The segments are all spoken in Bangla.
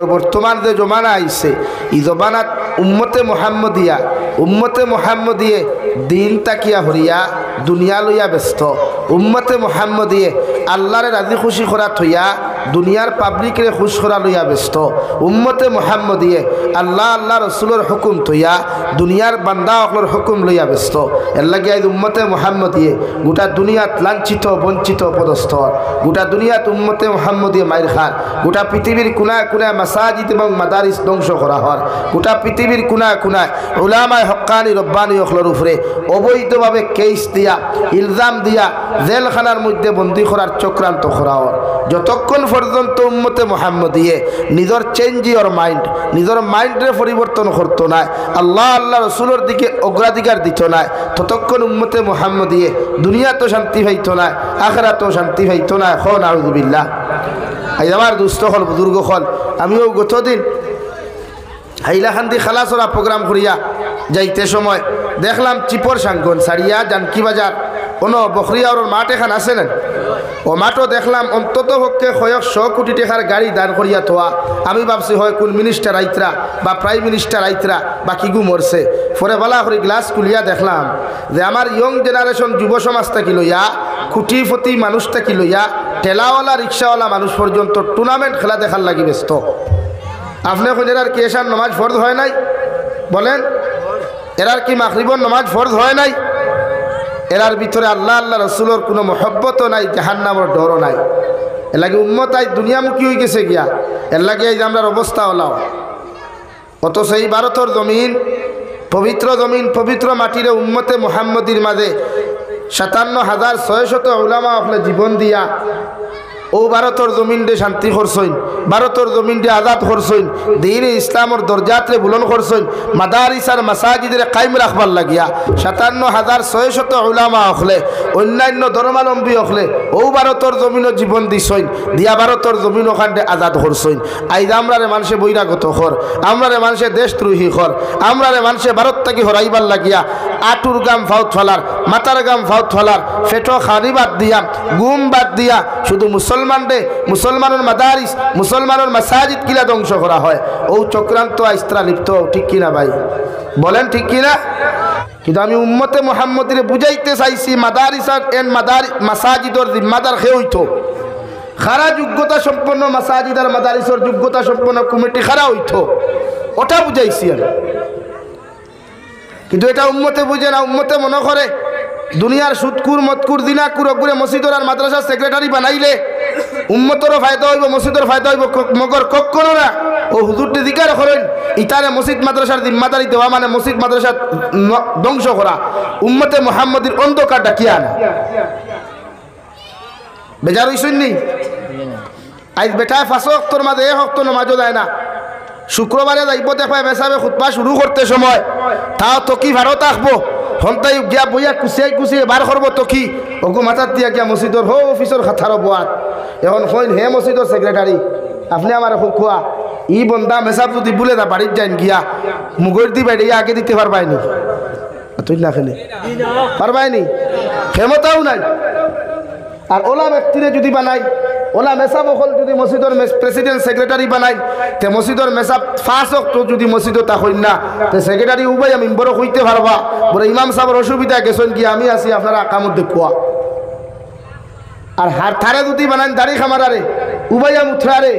বর্তমান যে জমানা আইছে এই জমানাত উম্মতে মুহাম্মদিয়ে দিন তাকিয়া হরিয়া দুনিয়া লইয়া ব্যস্ত। উম্মতে মুহাম্মদিয়ে আল্লাহরে রাজি খুশি করা থইয়া দুনিয়ার পাবলিকরে খুশ করা লইয়া ব্যস্ত। উম্মতে মুহাম্মদিয়ে আল্লাহ রসুলের হুকুম থইয়া দুনিয়ার বান্দা অকলের হুকুম লইয়া ব্যস্ত। এর লাগে আজ উম্মতে মুহাম্মদিয়ে গোটা দুনিয়াত লাঞ্ছিত বঞ্চিত পদস্থ, গোটা দুনিয়াত উম্মতে মুহাম্মদিয়ে মাইর খান, গোটা পৃথিবীর কোনায় কোনায় মাসাজিদ এবং মাদারিস ধ্বংস করা হয়, গোটা পৃথিবীর কোনায় কোনায় উলামায়ে হক্কানি রব্বানি অকলের উপরে অবৈধভাবে কেস দিয়া ইলজাম দিয়া জেলখানার মধ্যে বন্দী করার চক্রান্ত করা হয়। যতক্ষণ পর্যন্ত উম্মতে মুহাম্মদিয়ে নিজের চেঞ্জ ইয়র মাইন্ড, নিজের মাইন্ডে পরিবর্তন করতো না, আল্লাহ রসুলের দিকে অগ্রাধিকার দিত না, ততক্ষণ উম্মতে মুহাম্মদিয়ে দুনিয়া তো শান্তি পাইত না, আখিরাতেও শান্তি পাইত না। খন আউযুবিল্লাহ। আজ আমার দুস্থ হল বুজুর্গ হল, আমিও গতদিন হাইলাকান্দি খালাসরা প্রোগ্রাম করিয়া যাইতে সময় দেখলাম চিপর সাঙ্গন সারিয়া জানকি বাজার কোনো বখরিয়া ওর মাঠ এখান আছে না, ও মাঠও দেখলাম অন্তত পক্ষে 100 কোটি টাকার গাড়ি দাঁড় করিয়া থোয়া। আমি ভাবছি হয় কোন মিনিস্টার আইতরা বা প্রাইম মিনিস্টার আইতরা বা কিগু মরছে। পরে বলা করে গ্লাস খুলিয়া দেখলাম যে আমার ইয়ং জেনারেশন যুব সমাজটা কি লইয়া, খুঁটিপতি মানুষটা কি লইয়া, ঠেলাওয়ালা রিক্সাওয়ালা মানুষ পর্যন্ত টুর্নামেন্ট খেলা দেখার লাগি ব্যস্ত। আপনি এখন এরার কি এসার নামাজ ফরজ হয় নাই? বলেন, এরার কি মাগরিবর নামাজ ফরজ হয় নাই? এরার ভিতরে আল্লাহ রসুলের কোনো মহব্বতও নাই, জাহান্নামের ডরও নাই। এর লাগে উম্মত আজ দুনিয়ামুখী হয়ে গেছে গিয়া। এর লাগে এই যে আমরা অবস্থা হলাম। অত সেই ভারতের জমিন, পবিত্র মাটিরে উম্মতে মুহাম্মদির মাঝে 57,600 উলামা আপনি জীবন দিয়া ও ভারতের জমিন ডে শান্তি করছইন, ভারতের জমিন ডে আজাদ করছইন, দিন ইসলামর দরজাতরে বুলন করছইন, মাদারিস আর মাসাজিদরে কায়েম রাখবার লাগিয়া 57,600 উলামা হলে অন্যান্য ধর্মাবলম্বী হলে ও ভারতের জমিনও জীবন দিছইন, দিয়া ভারতের জমিন ওখানে আজাদ করছইন। আইজ আমরারে মানুষে বৈরাগত কর, আমরারে মানুষে দেশদ্রোহী কর, আমরারে মানুষে ভারত থেকে হরাইবার লাগিয়া আটুর গাম ফাউত ফলার, মাতার গাম ফাউত ফলার, ফেটো খানি বাদ দিয়া, গুম বাদ দিয়া শুধু মুসলমানের মাদারিস, মুসলমানের মাসাজিদ কিলা ধ্বংস করা হয়। ও চক্রান্ত আইস্ত্রা লিপ্ত, ঠিক কিনা ভাই? বলেন ঠিক কিনা? কিন্তু আমি উম্মতে মুহাম্মদিরে বুঝাইতে চাইছি মাদারিস এন্ড মাসাজিদর জিম্মাদার খে হইতো, খারা যোগ্যতা সম্পন্ন মাসাজিদ আর মাদারিসর যোগ্যতা সম্পন্ন কমিটি খারা হইতো, ওটা বুঝাইছি আমি। কিন্তু এটা উম্মতে বুঝে না। উম্মতে মনে করে দুনিয়ার সুদকুর মতকুর দিনাকুর অগুরে মসজিদর আর মাদ্রাসার সেক্রেটারি বানাইলে উম্মতেরও ফায়দা হইব, মসজিদের ফায়দা হইব, মগর কখনো না। ও হুজুরটি জিজ্ঞার করেন ইতারে মসজিদ মাদ্রাসার জিম্মাদারি দেওয়া মানে মসজিদ মাদ্রাসা ধ্বংস করা। উম্মতে মুহাম্মদির অন্ধকার ডাকিয়া আনা। বেজার হইছেন নি? আজ বেটায় 5 ওয়াক্তর মাঝে 1 ওয়াক্ত নামাজও দেয় না। শুক্রবারে যাইব দেখবা বেসাবে খুতবা শুরু করতে সময় তাও তকি ভারত আসবো, হন্তাই গিয়া বইয়া কুচিয়ে বার করবো তকি ওগো মাথার দিয়া গিয়া মসজিদর হো অফিসর খাতার বোয়াত। এখন কইন হে মসজিদর সেক্রেটারি আপনি আমার খোয়া ই বন্দা মেসাব যদি বলে দা বাড়ির যাইন গিয়া মুগর দি বাইরে আগে দিতে পারবাইনি, তুই না খেলে পারবাইনি, ক্ষমতাও নাই। আর ওলা ব্যক্তিরে যদি বানাই, ওলা মেসাব হল যদি মসজিদর প্রেসিডেন্ট সেক্রেটারি বানাই, তে মসজিদর মেসাব 5 ওয়াক্ত যদি মসজিদত হইন না, তে সেক্রেটারি উবাই আমি বড় হইতে পারবা। বড় ইমাম সাহেবের অসুবিধা গেছেন কি আমি আছি আপনারা আকামত দেখুয়া। আর হার থারে যদি বানান দাড়ি খামারারে উবাইয়া মুথরারে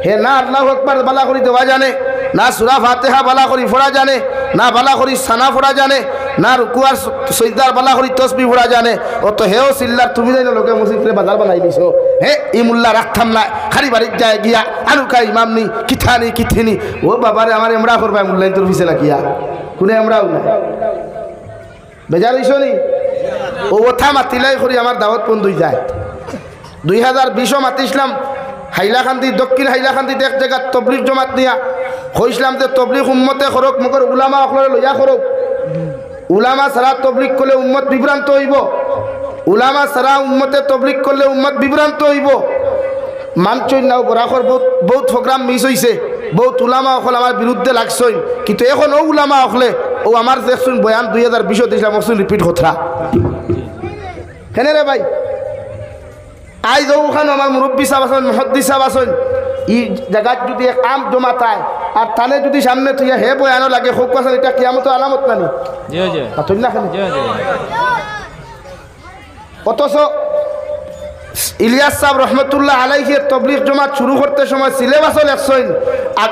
হে না আল্লাহু আকবার বালা করি দেওয়া জানে, না সূরা ফাতিহা বালা করি পড়া জানে, না বালা করি সানা পড়া জানে, না রুকুয়ার সজদার বালা করি তসবিহ পড়া জানে। ও তো হেও সিল্লার তুমি যাই না লোকে মসজিদে বাজার বানাই দিছো। হে ই মুল্লা রাখতাম না, খালি বাড়ির যায় গিয়া আলুকা ইমাম নি কিথানি ও বাবারে আমার এমরা করবাই মুল্লাই তোর পিছে লাগিয়া কোনে এমরাও না। বেজার হইছো নি? ও ওথা মাতিলাই করি আমার দাওয়াত বন্ধ হয়ে যায়। 2020 মাতিছিলাম হাইলাকান্দি, দক্ষিণ হাইলাকান্দিতে এক জায়গা তবলিগ জমাত নিয়া হইছিলাম যে তবলিগ উম্মতে করক, মগর উলামা অকলরে লইয়া করক। উলামা সারা তবলিগ করলে উম্মত বিভ্রান্ত হইব, উলামা সারা উম্মতে তবলিগ করলে উম্মত বিভ্রান্ত হইব। মানছই নাও বরাখর বহুত প্রোগ্রাম মিস হইছে, বহুত উলামা অকল আমার বিরুদ্ধে লাগছই। কিন্তু এখন ও উলামা অকলে ও আমার দেখছুন বয়ান 2020 দিছিলাম অকসুন রিপিট কথা কেন রে ভাই? আইজ ওখানে আমার মুরব্বী সাহেব আছেন, মুহাদ্দিস সাহেব আছেন, ই জায়গাত যদি এক আম জমা তাই আর থানে যদি সামনে তুই হে বয়ানো লাগে খুব কথা এটা কিয়ামত আলামত নানি অথচ ইলিয়াস সাহেব রহমতুল্লাহ আলাইহি তবলিগ জমাত শুরু করতে সময় সিলেবাসও লেখছেন আর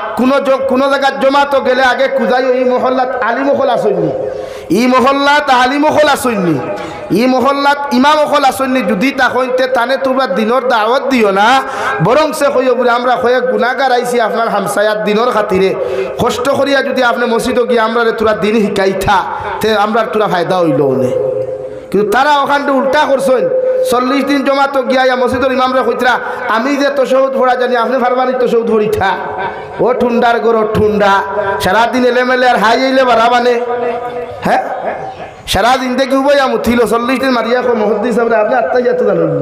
কোনো জায়গার জমাতো গেলে আগে খুঁজাই এই মহল্লাত আলিমহল আসেননি ই মহল্লাত আলিমহল আসেননি ই মহল্লাত ইমামহল আসেননি যদি তা হইতে তানে তোমরা দিনের দাওয়াত দিও না বরং সে কইও বলে আমরা কয়েক গুণাগার আইছি আপনার হামসায়াত দিনের খাতিরে কষ্ট করিয়া যদি আপনি মসজিদে গিয়ে আমরা তোরা দিন শিকাইথা তে আমরা তোরা ফায়দা হইল নে কিন্তু তারা ওখানটা উল্টা করছেন 40 দিন জমাতো গিয়া মসজিদের ইমামরা কইতরা আমি যে তশহুদ পড়া জানি আপনি ফারবানি তশহুদ পড়িথা ও ঠুন্ডার গরো ঠুন্ডা সারাদিন এলেমেলে আর হাই এলে বাড়াবানে হ্যাঁ সারাদিন থেকে উবয়া মুথিল 40 দিন মারিয়া কো মুহাদ্দিস সাহেব আপনি আত্মা যেত জানেন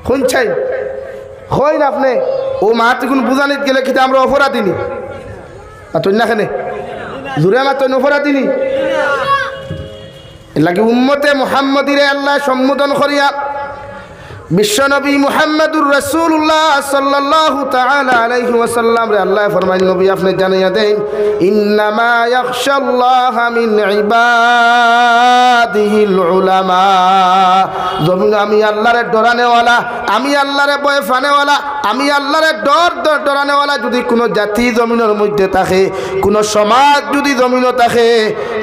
কোন চাই কইন আপনি ও মাত কোন বুঝানিত গেলে কি আমরা অপরাধীনি আতই না কেনে জুরে মাত অপরাধীনি লাগে উম্মতে মুহাম্মদিরে আল্লাহ সম্বোধন করিয়া বিশ্বনবী মুহাম্মদুর রাসূলুল্লাহ সাল্লাল্লাহু তাআলা আলাইহি ওয়াসাল্লাম রে আল্লাহ ফরমাইল নবী আপনি জানিয়ে দেন ইন্নামা ইয়াখশাল্লাহা মিন ইবাদিহিল উলামা যখন আমি আল্লাহরে ডরানেওয়ালা আমি আল্লাহরে ভয় ফানেওয়ালা আমি আল্লাহরে ডরানেওয়ালা যদি কোনো জাতি জমিনের মধ্যে থাকে কোনো সমাজ যদি জমিনে থাকে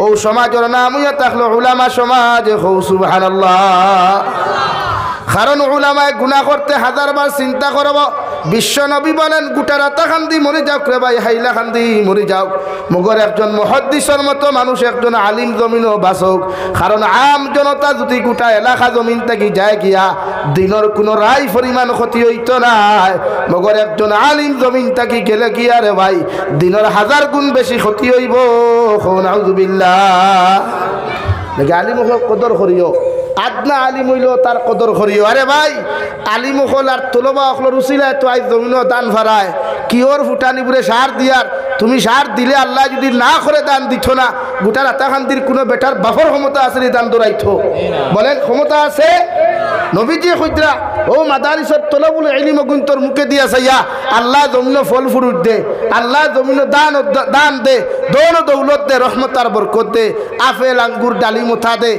ও সমাজের নাম হইয়া থাকলো উলামা সমাজ হো সুবহানাল্লাহ কারণ উলামায়ে গুনাহ করতে হাজারবার চিন্তা করব বিশ্ব নবী বলেন গোটা রাতা খান্দি মরে যাও রে ভাই হাইলা খান্দি মরে যাও মগর একজন মুহাদ্দিসের মতো মানুষ একজন আলিম জমিনও বাসক কারণ আম জনতা যদি গোটা এলাকা জমিন থেকে যায় গিয়া দিনের কোনো রায় পরিমাণ ক্ষতি হইত না মগর একজন আলিম জমিন থেকে গেলে গিয়া রে ভাই দিনের 1000 গুণ বেশি ক্ষতি হইব নাউযুবিল্লাহ দেখি আলিম কদর করিও আদনা আলিম হইল তার কদর করিও আরে ভাই আলিম হল আর তোলবা অখলর উচিলায় তো আজ জমিন দান ভাড়ায় কিওর ফুটানিপুরে সার দিয়ার তুমি সার দিলে আল্লাহ যদি না করে দান দিত না গোটা রাতাকান্দির কোনো বেটার বাফর ক্ষমতা আছে দান দৌড়াইতো বলেন ক্ষমতা আছে নবীজি কইতরা ও মাদারিসত তলবুল ইলম গুনতর মুখে দিয়া চাইয়া আল্লাহ জমিন ফল ফুরুত দে আল্লাহ জমিন দান দে দৌল দৌলত দে রহমত আর বরকত দে আপেল আঙ্গুর ডালিম উঠা দে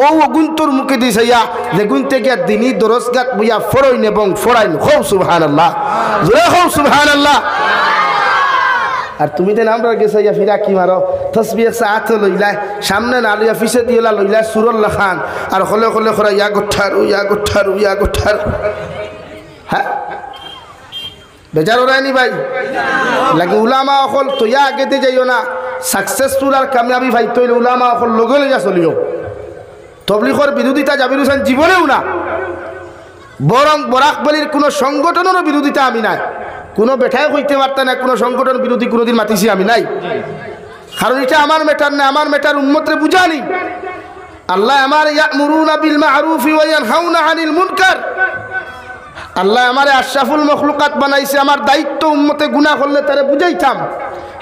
ও গুনতর মুখে দি চাইয়া যে গুনতে গিয়া দিনই দরজগাত বইয়া ফরইন এবং ফরাইন খুব সুবহানাল্লাহ জোরে খুব সুবহানাল্লাহ আর তুমি তো নাম গেছে ইয়া ফিরা কি মারো তসবিহ সাথে লইলা সামনে না লইয়া পিছে দিলা লইলা সুরুল্লাহ খান আর হলে হলে খরা ইয়া গোঠার হ্যাঁ বেজার রায়নি ভাই লাগে উলামা অকল তৈয়া আগেতে যাইও না সাকসেসফুল আর কামিয়াবি ভাই তৈলে উলামা অকল লগে লইয়া চলিও তবলিগর বিরোধিতা জাবির হোসেন জীবনেও না বরং বরাকবলির কোনো সংগঠনেরও বিরোধিতা আমি নাই কোনো বেঠায় হইতে পারত না কোনো সংগঠন বিরোধী কোনোদিন মাতিছি আমি নাই কারণ এটা আমার মেটার না আমার মেটার উম্মতরে বুঝানি আল্লাহ আমার ইয়ামুরুনা বিল মারুফি ওয়া ইয়ানহাউনা আনিল মুনকার আল্লাহ আমারে আশরাফুল মখলুকাত বানাইছে আমার দায়িত্ব উম্মতে গুনাহ করলে তারে বুঝাইতাম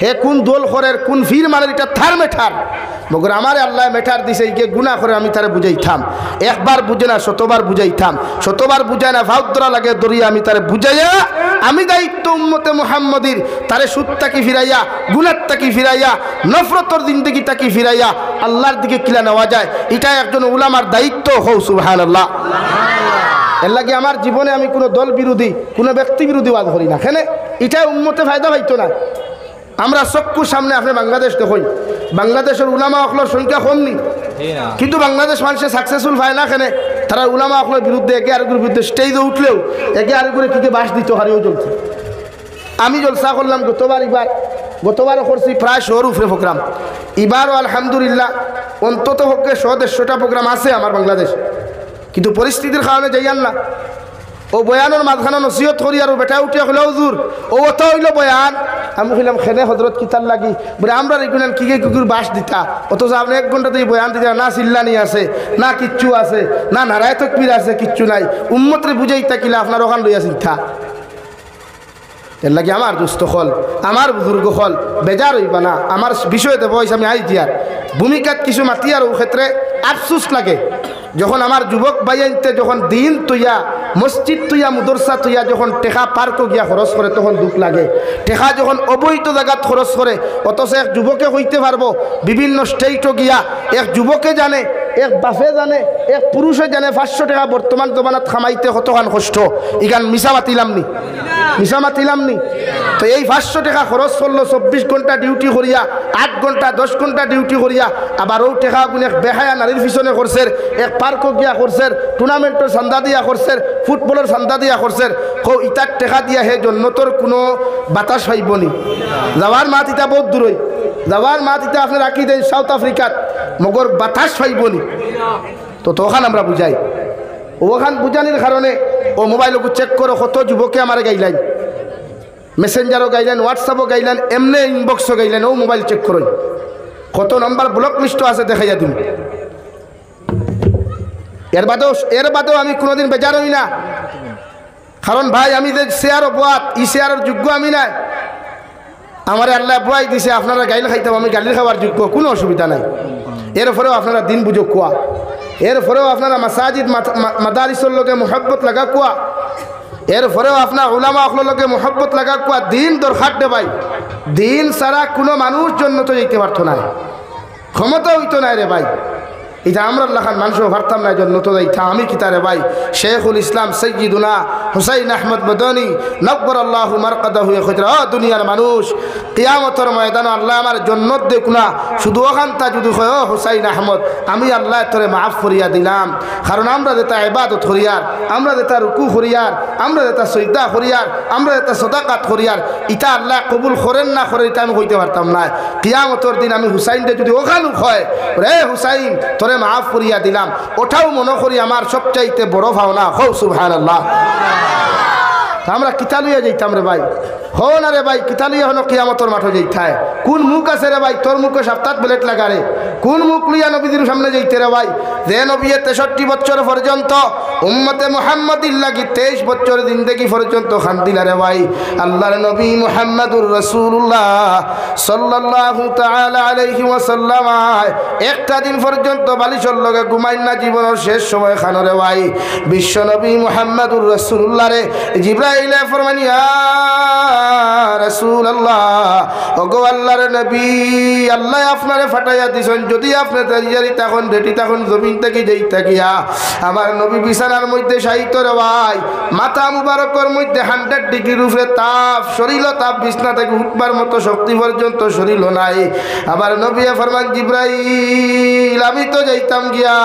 হে কোন দোল খরের কোন ফির মানের এটা থার মেঠার মগর আমারে আল্লাহ মেঠার দিছে গিয়ে গুনাহ করে আমি তারে বুঝাইতাম একবার বুঝে না শতবার বুঝাইতাম শতবার বুঝায় না ভাউদ্রা লাগে দরিয়া আমি তারে বুঝাইয়া আমি দায়িত্ব উম্মতে মুহাম্মদির তারে সুদটাকে ফিরাইয়া গুনাহটাকে ফিরাইয়া নফরতর জিন্দেগিটাকে ফিরাইয়া আল্লাহর দিকে কিলা নেওয়া যায় এটা একজন উলামার দায়িত্ব হও সুবহানাল্লাহ এর লাগে আমার জীবনে আমি কোনো দল বিরোধী কোনো ব্যক্তি বিরোধী ওয়াজ করি না কেন এটা উম্মতে ফায়দা পাইতো না আমরা চক্ষুর সামনে আপনি বাংলাদেশ দেখুন বাংলাদেশের উলামা অকলের সংখ্যা কম নি কিন্তু বাংলাদেশ মানুষের সাকসেসফুল হয় না কেন তারা উলামা অকলের বিরুদ্ধে একে আরেকগুলোর বিরুদ্ধে স্টেজে উঠলেও একে আরেকগুলো কী বাস দিত হারিয়েও চলছে আমি জলসা করলাম গতবারও করছি প্রায় 100 উপরে প্রোগ্রাম এবারও আলহামদুলিল্লাহ অন্তত পক্ষে 100-150টা প্রোগ্রাম আছে আমার বাংলাদেশ কিন্তু পরিস্থিতির কারণে যাইয়ান না ও বয়ানোর মাঝখানে নসিহত করি আর বেটা উঠিয়া হইল হুজুর ও অত হইল বয়ান আমি কইলাম খেনে হজরত কিতার লাগি বলে আমরা রেগুলার কি কুকুর বাস দিতা অথচ আপনি 1 ঘন্টাতেই বয়ান দিতে না চিল্লানি আছে না কিচ্ছু আছে না নারায় তকবীর আছে কিচ্ছু নাই উম্মতরে বুঝাই তাকিলে আপনার ওখান লইয়া চিন্তা এর লাগে আমার দুস্থ হল আমার বুজুর্গ হল বেজার হইবা না আমার বিষয়তে বয়স আমি আই দিয়ার ভূমিকাত কিছু মাতি আর ও ক্ষেত্রে আফসুস লাগে যখন আমার যুবক ভাইয়াইতে যখন দিন তুইয়া মসজিদ তুইয়া মুদরসা তুইয়া যখন টেকা পার্ক গিয়া খরচ করে তখন দুঃখ লাগে। টেকা যখন অবৈধ জায়গাত খরচ করে, অথচ এক যুবকে হইতে পারবো বিভিন্ন স্টেটও গিয়া, এক যুবকে জানে, এক বাপে জানে, এক পুরুষে জানে 500 টাকা বর্তমান জমানাত খামাইতে কতখান কষ্ট। ইগান মিশা মাতিলাম নি, মিশা মাতিলাম নি। তো এই 500 টাকা খরচ করলো 24 ঘন্টা ডিউটি করিয়া, 8 ঘন্টা 10 ঘন্টা ডিউটি করিয়া, আবার ও টাকা গুনে বেহায়া নারীর পিছনে করছে, এক পার্কও গিয়া করছে, টুর্নামেন্টের চান্দা দিয়া করছে, ফুটবলের চান্দা দিয়া করছে। ইটার টাকা দিয়া হে জন্নতর কোনো বাতাস পাইব নি? যাওয়ার মাত ইটা বহুত দূরই, যাওয়ার মাত ইটা আপনি রাখি দেন সাউথ আফ্রিকাত, মগর বাতাস পাইব নি? তো তখন আমরা বুঝাই, ওখান বুঝানির কারণে ও মোবাইলকে চেক করো, কত যুবকে আমার গাইলাইন, মেসেঞ্জারও গাইলেন, হোয়াটসঅ্যাপও গাইলেন, এমনি ইনবক্সও গাইলেন, ও মোবাইল চেক করুন কত নম্বর ব্লক লিস্ট আছে দেখাইয়া দিন। এর বাদেও আমি কোনোদিন বেজার হই না, কারণ ভাই আমি যে শেয়ারও বাত ই শেয়ারের যোগ্য আমি নাই। আমার আল্লাহ বুয়াই দিছে আপনারা গাইল খাইতাম, আমি গালির খাওয়ার যোগ্য, কোনো অসুবিধা নাই। এরপরেও আপনারা দিন বুঝো কোয়া, এরপরেও আপনারা মাসাজিদ মাদারিসের লগে মোহব্বত লাগা কোয়া, এরপরেও আপনার উলামা অখলোর লগে মোহব্বত লাগা কোয়া। দিন দরকার দে ভাই, দিন ছাড়া কোনো মানুষ জন্য তো যেতে পারতো না, ক্ষমতা হইতো না রে ভাই। এটা আমরা লাখান মানুষও ভারতাম না জন্য তো যাইতা। আমি কিতারে ভাই শেখুল ইসলাম সৈয়দুনা হুসাইন আহমদ মদনী নব্বর আল্লাহ মারকাদাহু খুজরা। ও দুনিয়ার মানুষ, কিয়ামতের ময়দানে আল্লাহ আমার জন্নত দেখ না, শুধু ওখানটা যদি হয় ও হুসাইন আহমদ আমি আল্লাহ তোরে মাফ করিয়া দিলাম। কারণ আমরা যেটা ইবাদত করিয়ার, আমরা যেটা রুকু করিয়ার, আমরা যেটা সজদা করিয়ার, আমরা যেটা সদাকাত করিয়ার, ইটা আল্লাহ কবুল করেন না করে এটা আমি কইতে পারতাম না। কিয়ামতের দিন আমি হুসাইনকে যদি ওখানে হয় রে হুসাইন তোরে মাফ করিয়া দিলাম, ওটাও মনে করি আমার সবচাইতে বড় ভাবনা। হো সুবহানাল্লাহ। আমরা কিতা লইয়া যাইতাম রে ভাই, হো না রে ভাই, কিতা লইয়া হলো কিয়ামতের মাঠে যাইতায়? কোন মুখ আছে রে ভাই তোর মুখে সপ্তাহ ব্লেট লাগা রে? কোন মুখ লইয়া নবীদের সামনে যাইতে রে ভাই? যে নবী 63 বছর পর্যন্ত উম্মতে মুহাম্মাদির লাগি 23 বছর জিন্দেগি পর্যন্ত খান্দিলা রে ভাই। আল্লাহর নবী মুহাম্মদুর রাসূলুল্লাহ সাল্লাল্লাহু তাআলা আলাইহি ওয়াসাল্লাম একটা দিন পর্যন্ত বালিশের লগে ঘুমাইন না, জীবনের শেষ সময় খানো রে ভাই। বিশ্ব নবী মুহাম্মদুর রাসূলুল্লাহ রে জিবরাইল ফরমান ইয়া রাসূলুল্লাহ, ওগো আল্লাহর নবী, আল্লাহ আপনারে ফাটাইয়া দিছেন, যদি আপনি তৈয়ারি তখন রেডি তখন জমিন থেকে যাইতা গিয়া আমার নবী বিছানার মধ্যে শায়িত রে ভাই। মাথা মুবারকের মধ্যে 100 ডিগ্রির উপরে তাপ, শরীর তাপ, বিছনা থেকে উঠবার মতো শক্তি পর্যন্ত শরীর নাই। আবার নবী ফরমান জিবরাইল আমি তো যাইতাম গিয়া,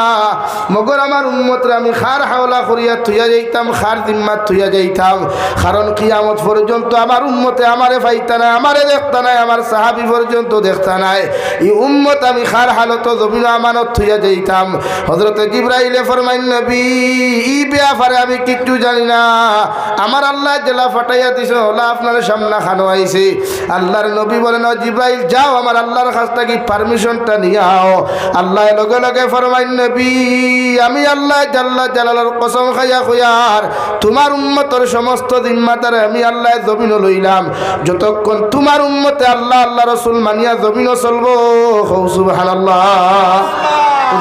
মগর আমার উম্মতরা আমি খার হাওলা করিয়া থুইয়া যাইতাম, খার জিম্মাত থুইয়া যাইতাম। কারণ কিয়ামত পর্যন্ত আমার উম্মতে আমারে পাইতা না, আমারে দেখতা নাই, আমার সাহাবী পর্যন্ত দেখতা নাই। এই উম্মত আমি খার হালত জমিন আমানত থুইয়া যাইতাম। হযরত জিবরাইলে ফরমাইন নবী ই ব্যাপারে আমি কিচ্ছু জানি না, আমার আল্লাহ জেলা ফাটাইয়া দিছে, হলা আপনার সামনে খানো আইছে। আল্লাহর নবী বলেন জিবরাইল যাও আমার আল্লাহর কাছ থেকে পারমিশনটা নিয়ে আও। আল্লাহ লগে লগে ফরমাইন নবী আমি আল্লাহ জাল্লা জালালের কসম খাইয়া কইয়ার তোমার উম্মতের সমস্ত জিম্মাদার আমি আল্লাহ জমিন লইলাম, যতক্ষণ তোমার উম্মতে আল্লাহ আল্লাহ রাসূল মানিয়া জমিন চলবো। সুবহানাল্লাহ।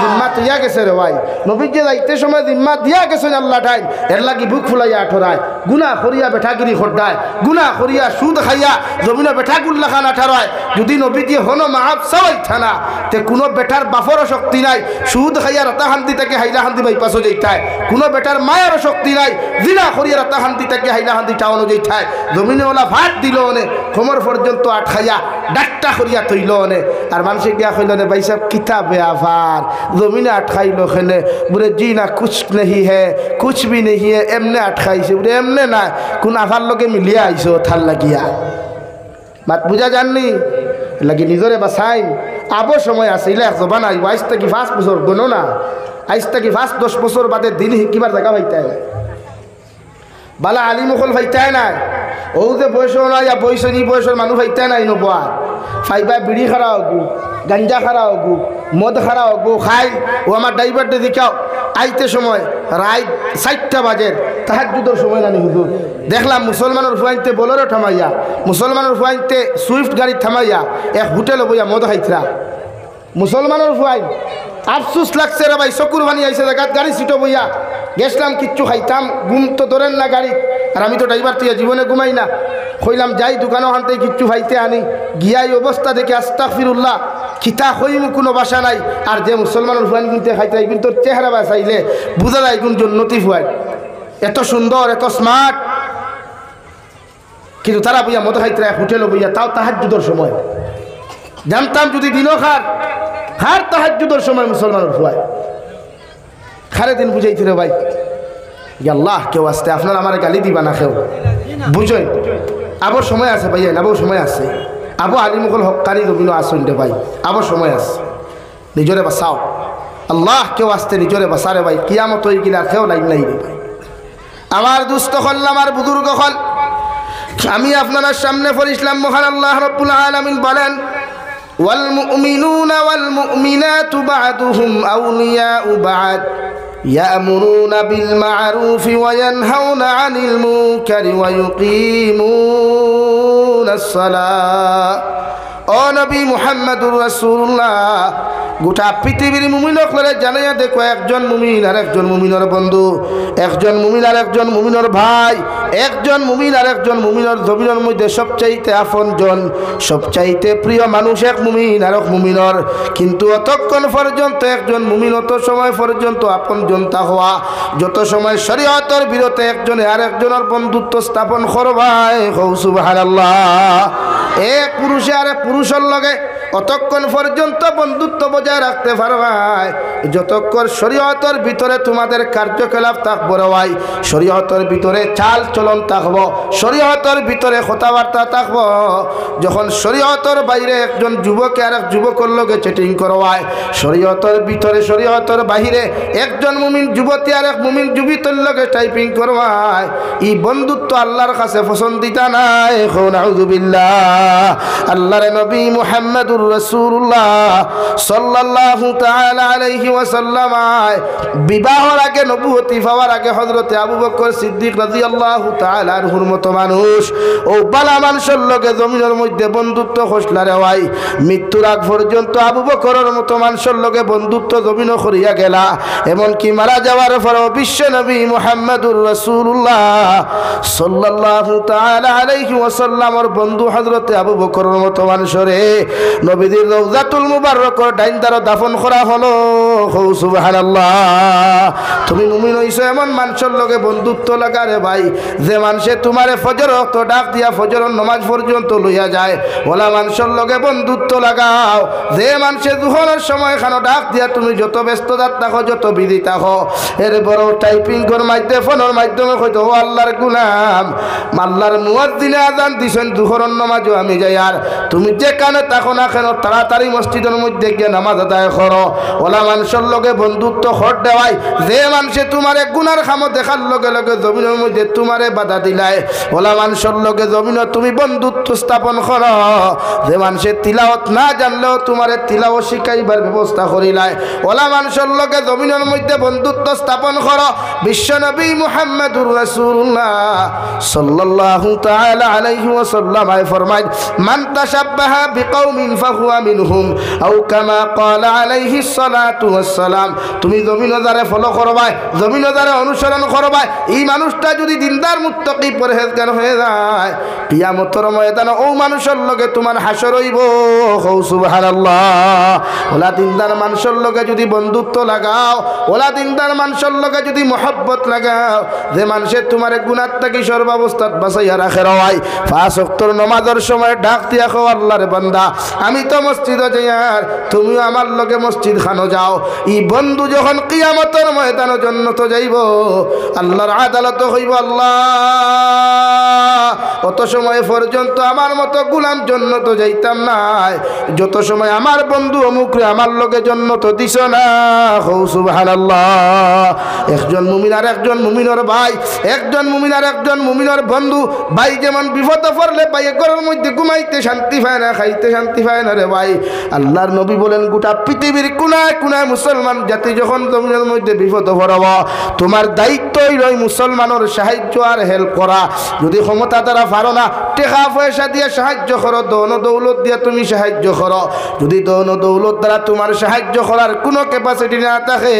জিম্মা দিয়া গেছে রে ভাই, নবীর যে যাইতে সময় জিম্মা দিয়া গেছেন আল্লাহ ঠাই, এর লাগি বুক ফুলাইয়া আঠরায়, গুনাহ করিয়া বেঠাগিরি খড্ডায়, গুনাহ করিয়া সুদ খাইয়া জমিনে বেঠাগুল্লা খান আঠারায়। যদি নবী দিয়ে হনো মাহাব সবাই থানা তে কোনো বেটার বাফরও শক্তি নাই, সুদ খাইয়া রাতা হান্দি থেকে হাইলা হান্দি বাইপাসও যাইতায়। কোনো বেটার মায়েরও শক্তি নাই, জিনা করিয়া রাতা হান্দি থেকে হাইলা হান্দি টাউনও যাইতায়। জমিনে ওলা ভাত দিল অনে, কোমর পর্যন্ত আট খাইয়া ডাক্তা করিয়া থইল অনে। আর মানুষে গিয়া কইল নে ভাই সাহেব কিতাবে আভার জমিনে আটকাইলো খেলে বলে জি না কুছ নেই হে কুছ ভি নেই হে, এমনে আটকাইছে বলে এমনে না কোন আভার লোকে মিলিয়ে আইসো থাল লাগিয়া। মাত বুঝা জাননি লাগি নিজরে বাসাইন আবো সময় আছে ইলা জবান আইব। আইস থেকে 5 বছর গনো না, আইস থেকে 5-10 বছর বাদে দিন শিকিবার জায়গা পাইতাই না, বালা আলিমুখল পাইতাই নাই। ও যে বয়স নাই বয়সনী বয়সের মানুষ পাইতাই নাই নবা ফাইবা বিড়ি খারা হগু, গাঞ্জা খারা হগু, মদ খারা হগু খাই। ও আমার ড্রাইভারটা দেখাও আইতে সময় রাত 4টা বাজে তাহাজ্জুদের সময় জানি হুজুর দেখলাম মুসলমানের ফুয়াইতে বোলেরো থামাইয়া, মুসলমানের ফুয়াইতে সুইফট গাড়ি থামাইয়া এক হোটেলে বইয়া মদ খাইতরা। মুসলমানের ফুয়াই আফসুস লাগছে রে ভাই, চকুর পানি আইছে জায়গাত গাড়ি সিটো বইয়া গেছিলাম, কিচ্ছু খাইতাম, ঘুম তো ধরেন না গাড়ি, আর আমি তো ড্রাইভার তুই জীবনে ঘুমাই না। কইলাম যাই দোকানে ওখান থেকে কিচ্ছু খাইতে আনি, গিয়াই অবস্থা দেখে আস্তাগফিরুল্লাহ, খিতা হইম কোনো বাসা নাই। আর যে মুসলমানের ফুয়ান কিনতে খাইতে কিন্তু চেহারা বাসাইলে বুঝা যায় কোন জন্নতি ফুয়ান, এত সুন্দর এত স্মার্ট। কিন্তু তারা বইয়া মদ খাইতে হোটেলও বইয়া, তাও তাহাজ্জুদের সময়। জানতাম যদি দিনও হার তাহাজ্জুদের সময় মুসলমানের ফুয়ায় খারে দিন বুঝাইতে রে ভাই, আল্লাহ কেউ আসতে আপনার আমার গালি দিবা না, কেউ বুঝেন আবার সময় আছে ভাই, আবার সময় আছে। আবু আলিমুল হকানি রবিন আসুন রে ভাই, আবার সময় আছে, নিজরে বাঁচাও। আল্লাহ কেউ আসতে নিজরে বাঁচারে ভাই, কিয়ামত হয়ে গেলে কেউ লাইন নাই রে ভাই। আমার দুস্থ হল, আমার বুজুর্গ হল, আমি আপনার সামনে পড়িছিলাম মহান আল্লাহ রাব্বুল আলামিন বলেন, ওয়াল মুমিনুনা ওয়াল মুমিনাতু বা'দুহুম আউলিয়াউ বা'দ يأمرون بالمعروف وينهون عن المنكر ويقيمون الصلاة। ও নবী মুহাম্মদুর রাসূলুল্লাহ, গোটা পৃথিবীর মুমিনকে জানাইয়া দেখো, একজন মুমিন আর একজন মুমিনের বন্ধু, একজন মুমিন আর একজন মুমিনের ভাই, একজন মুমিন আর একজন মুমিনের জমিনের মধ্যে সবচাইতে আপনজন, সবচাইতে প্রিয় মানুষ এক মুমিন আর এক মুমিনের। কিন্তু অতক্ষণ পর্যন্ত একজন মুমিন অত সময় পর্যন্ত আপনজন তা হওয়া, যত সময় শরীয়তের বিরুদ্ধে একজনে আর একজনের বন্ধুত্ব স্থাপন করবাই। সুবহানাল্লাহ। এক পুরুষে আর এক পুরুষের লগে অতক্ষণ পর্যন্ত বন্ধুত্ব বজায় রাখতে পারবাই যতক্ষণ শরীয়তের ভিতরে তোমাদের কার্যকলাপ থাকবো রে ভাই, শরীয়তের ভিতরে চাল চলন থাকবো, শরীয়তের ভিতরে কথাবার্তা থাকবো। যখন শরীয়তের বাইরে একজন যুবকে আর এক যুবকের লগে চেটিং করবায়, শরীয়তের ভিতরে শরীয়তের বাহিরে একজন মুমিন যুবতী আর এক মুমিন যুবতীর লগে টাইপিং করবায়, এই বন্ধুত্ব আল্লাহর কাছে পছন্দিতা নাই। নাউযুবিল্লাহ। আল্লাহর নবী মুহাম্মদুর রাসূলুল্লাহ সাল্লাল্লাহু তাআলা আলাইহি ওয়াসাল্লাম বিবাহর আগে, নবুয়তি পাওয়ার আগে হযরতে আবু বকর সিদ্দিক রাদিয়াল্লাহু তাআলা আনহুর মতো মানুষ ও বালা মানুষের লগে জমিনের মধ্যে বন্ধুত্ব খসলা রে ভাই। মৃত্যুর আগ পর্যন্ত আবু বকরের মতো মানুষের লগে বন্ধুত্ব জমিন করিয়া গেলা। এমনকি মারা যাওয়ার পরেও বিশ্ব নবী মুহাম্মদুর রাসূলুল্লাহ সাল্লাল্লাহু তাআলা আলাইহি ওয়াসাল্লামের বন্ধু হযরতে আবু বকরের মতো মানুষরে নবীদের রওজাতুল মুবাররকের ডাইন দ্বারা দাফন করা হলো। সুবহানাল্লাহ। তুমি মুমিন হইছো এমন মানুষের লগে বন্ধুত্ব লাগা রে ভাই, যে মানুষে তোমারে ফজর ওয়াক্ত ডাক দিয়া ফজরের নামাজ পর্যন্ত লইয়া যায়, ওলা মানুষের লগে বন্ধুত্ব লাগাও। যে মানুষে দুহরের সময় খানো ডাক দিয়া তুমি যত ব্যস্ততা থাকো, যত বিধি থাকো, এর বড় টাইপিং কর মাধ্যমে ফোনের মাধ্যমে হয়তো ও আল্লাহর গুলাম, আল্লাহর মুয়াজ্জিনে আযান দিছেন দুহরের নামাজও আমি যাই, আর তুমি যেখানে থাকো না কেন তাড়াতাড়ি মসজিদের মধ্যে গিয়ে নামাজ আদায় করো। ওলা মানুষের লগে বন্ধুত্ব হট দেওয়াই, যে মানুষে তোমারে গুনার খামো দেখার লগে লগে জমিনের মধ্যে তোমারে বাধা দিলাই, ওলা মানুষের লগে জমিনে তুমি বন্ধুত্ব স্থাপন করো। যে মানুষে তিলাওয়াত না জানলেও তোমারে তিলাওয়াত শিখাইবার ব্যবস্থা করিলাই, ওলা মানুষের লগে জমিনের মধ্যে বন্ধুত্ব স্থাপন করো। বিশ্বনবী মুহাম্মদুর রাসূলুল্লাহ সাল্লাল্লাহু তাআলা আলাইহি ওয়াসাল্লাম ফরমায়, মান তাশাব্বাহা বিকওমিন ফাহুয়া মিনহুম আও কামা ক্বালা আলাইহিস সালাতু ওয়াস সালাম। তুমি জমিন যারে ফলো করবাই, জমিন যারে অনুসরণ করবাই, এই মানুষটা যদি দিনদার মুত্তাকি পরহেজগার হয়ে যায়, কিয়ামতের ময়দানে ও মানুষের লগে তোমার হাসর হইব। সুবহানাল্লাহ। ওলা দিনদার মানুষের লগে যদি বন্ধুত্ব লাগাও, ওলা দিনদার মানুষের লগে যদি মহব্বত লাগাও, যে মানুষে তোমার গুনাহ থেকে সর্বাবস্থাত বাঁচাইয়া রাখে রয়, পাঁচ ওয়াক্তের নামাজের সময় ডাক দিয়া কও, আল্লাহর বান্দা আমি তো মসজিদে যাই, আর তুমিও আমার লগে মসজিদ খানো যাও। ই বন্ধু যখন কিয়ামতের ময়দানে জান্নাতে যাইব, আল্লাহর আদালত হইব, আল্লাহ অত সময় পর্যন্ত আমার মতো গোলাম জান্নাত যাইতাম না, যত সময় আমার বন্ধু অমুকরে আমার লগে জান্নাত দিছ না। সুবহানাল্লাহ। একজন মুমিন আর একজন মুমিনের ভাই, একজন মুমিন আর একজন মুমিনের বন্ধু। ভাই যেমন বিপদে পড়লে ভাই ঘরের মধ্যে ঘুমাইতে শান্তি পায় না, খাইতে শান্তি পায় যায় না রে ভাই। আল্লাহর নবী বলেন গোটা পৃথিবীর কোনায় কোনায় মুসলমান জাতি যখন জমিনের মধ্যে বিপদ পড়ব, তোমার দায়িত্বই রই মুসলমানের সাহায্য আর হেল্প করা। যদি ক্ষমতা দ্বারা পারো না, টাকা পয়সা দিয়ে সাহায্য করো, দৌন দৌলত দিয়ে তুমি সাহায্য করো। যদি দৌন দৌলত দ্বারা তোমার সাহায্য করার কোনো ক্যাপাসিটি না থাকে,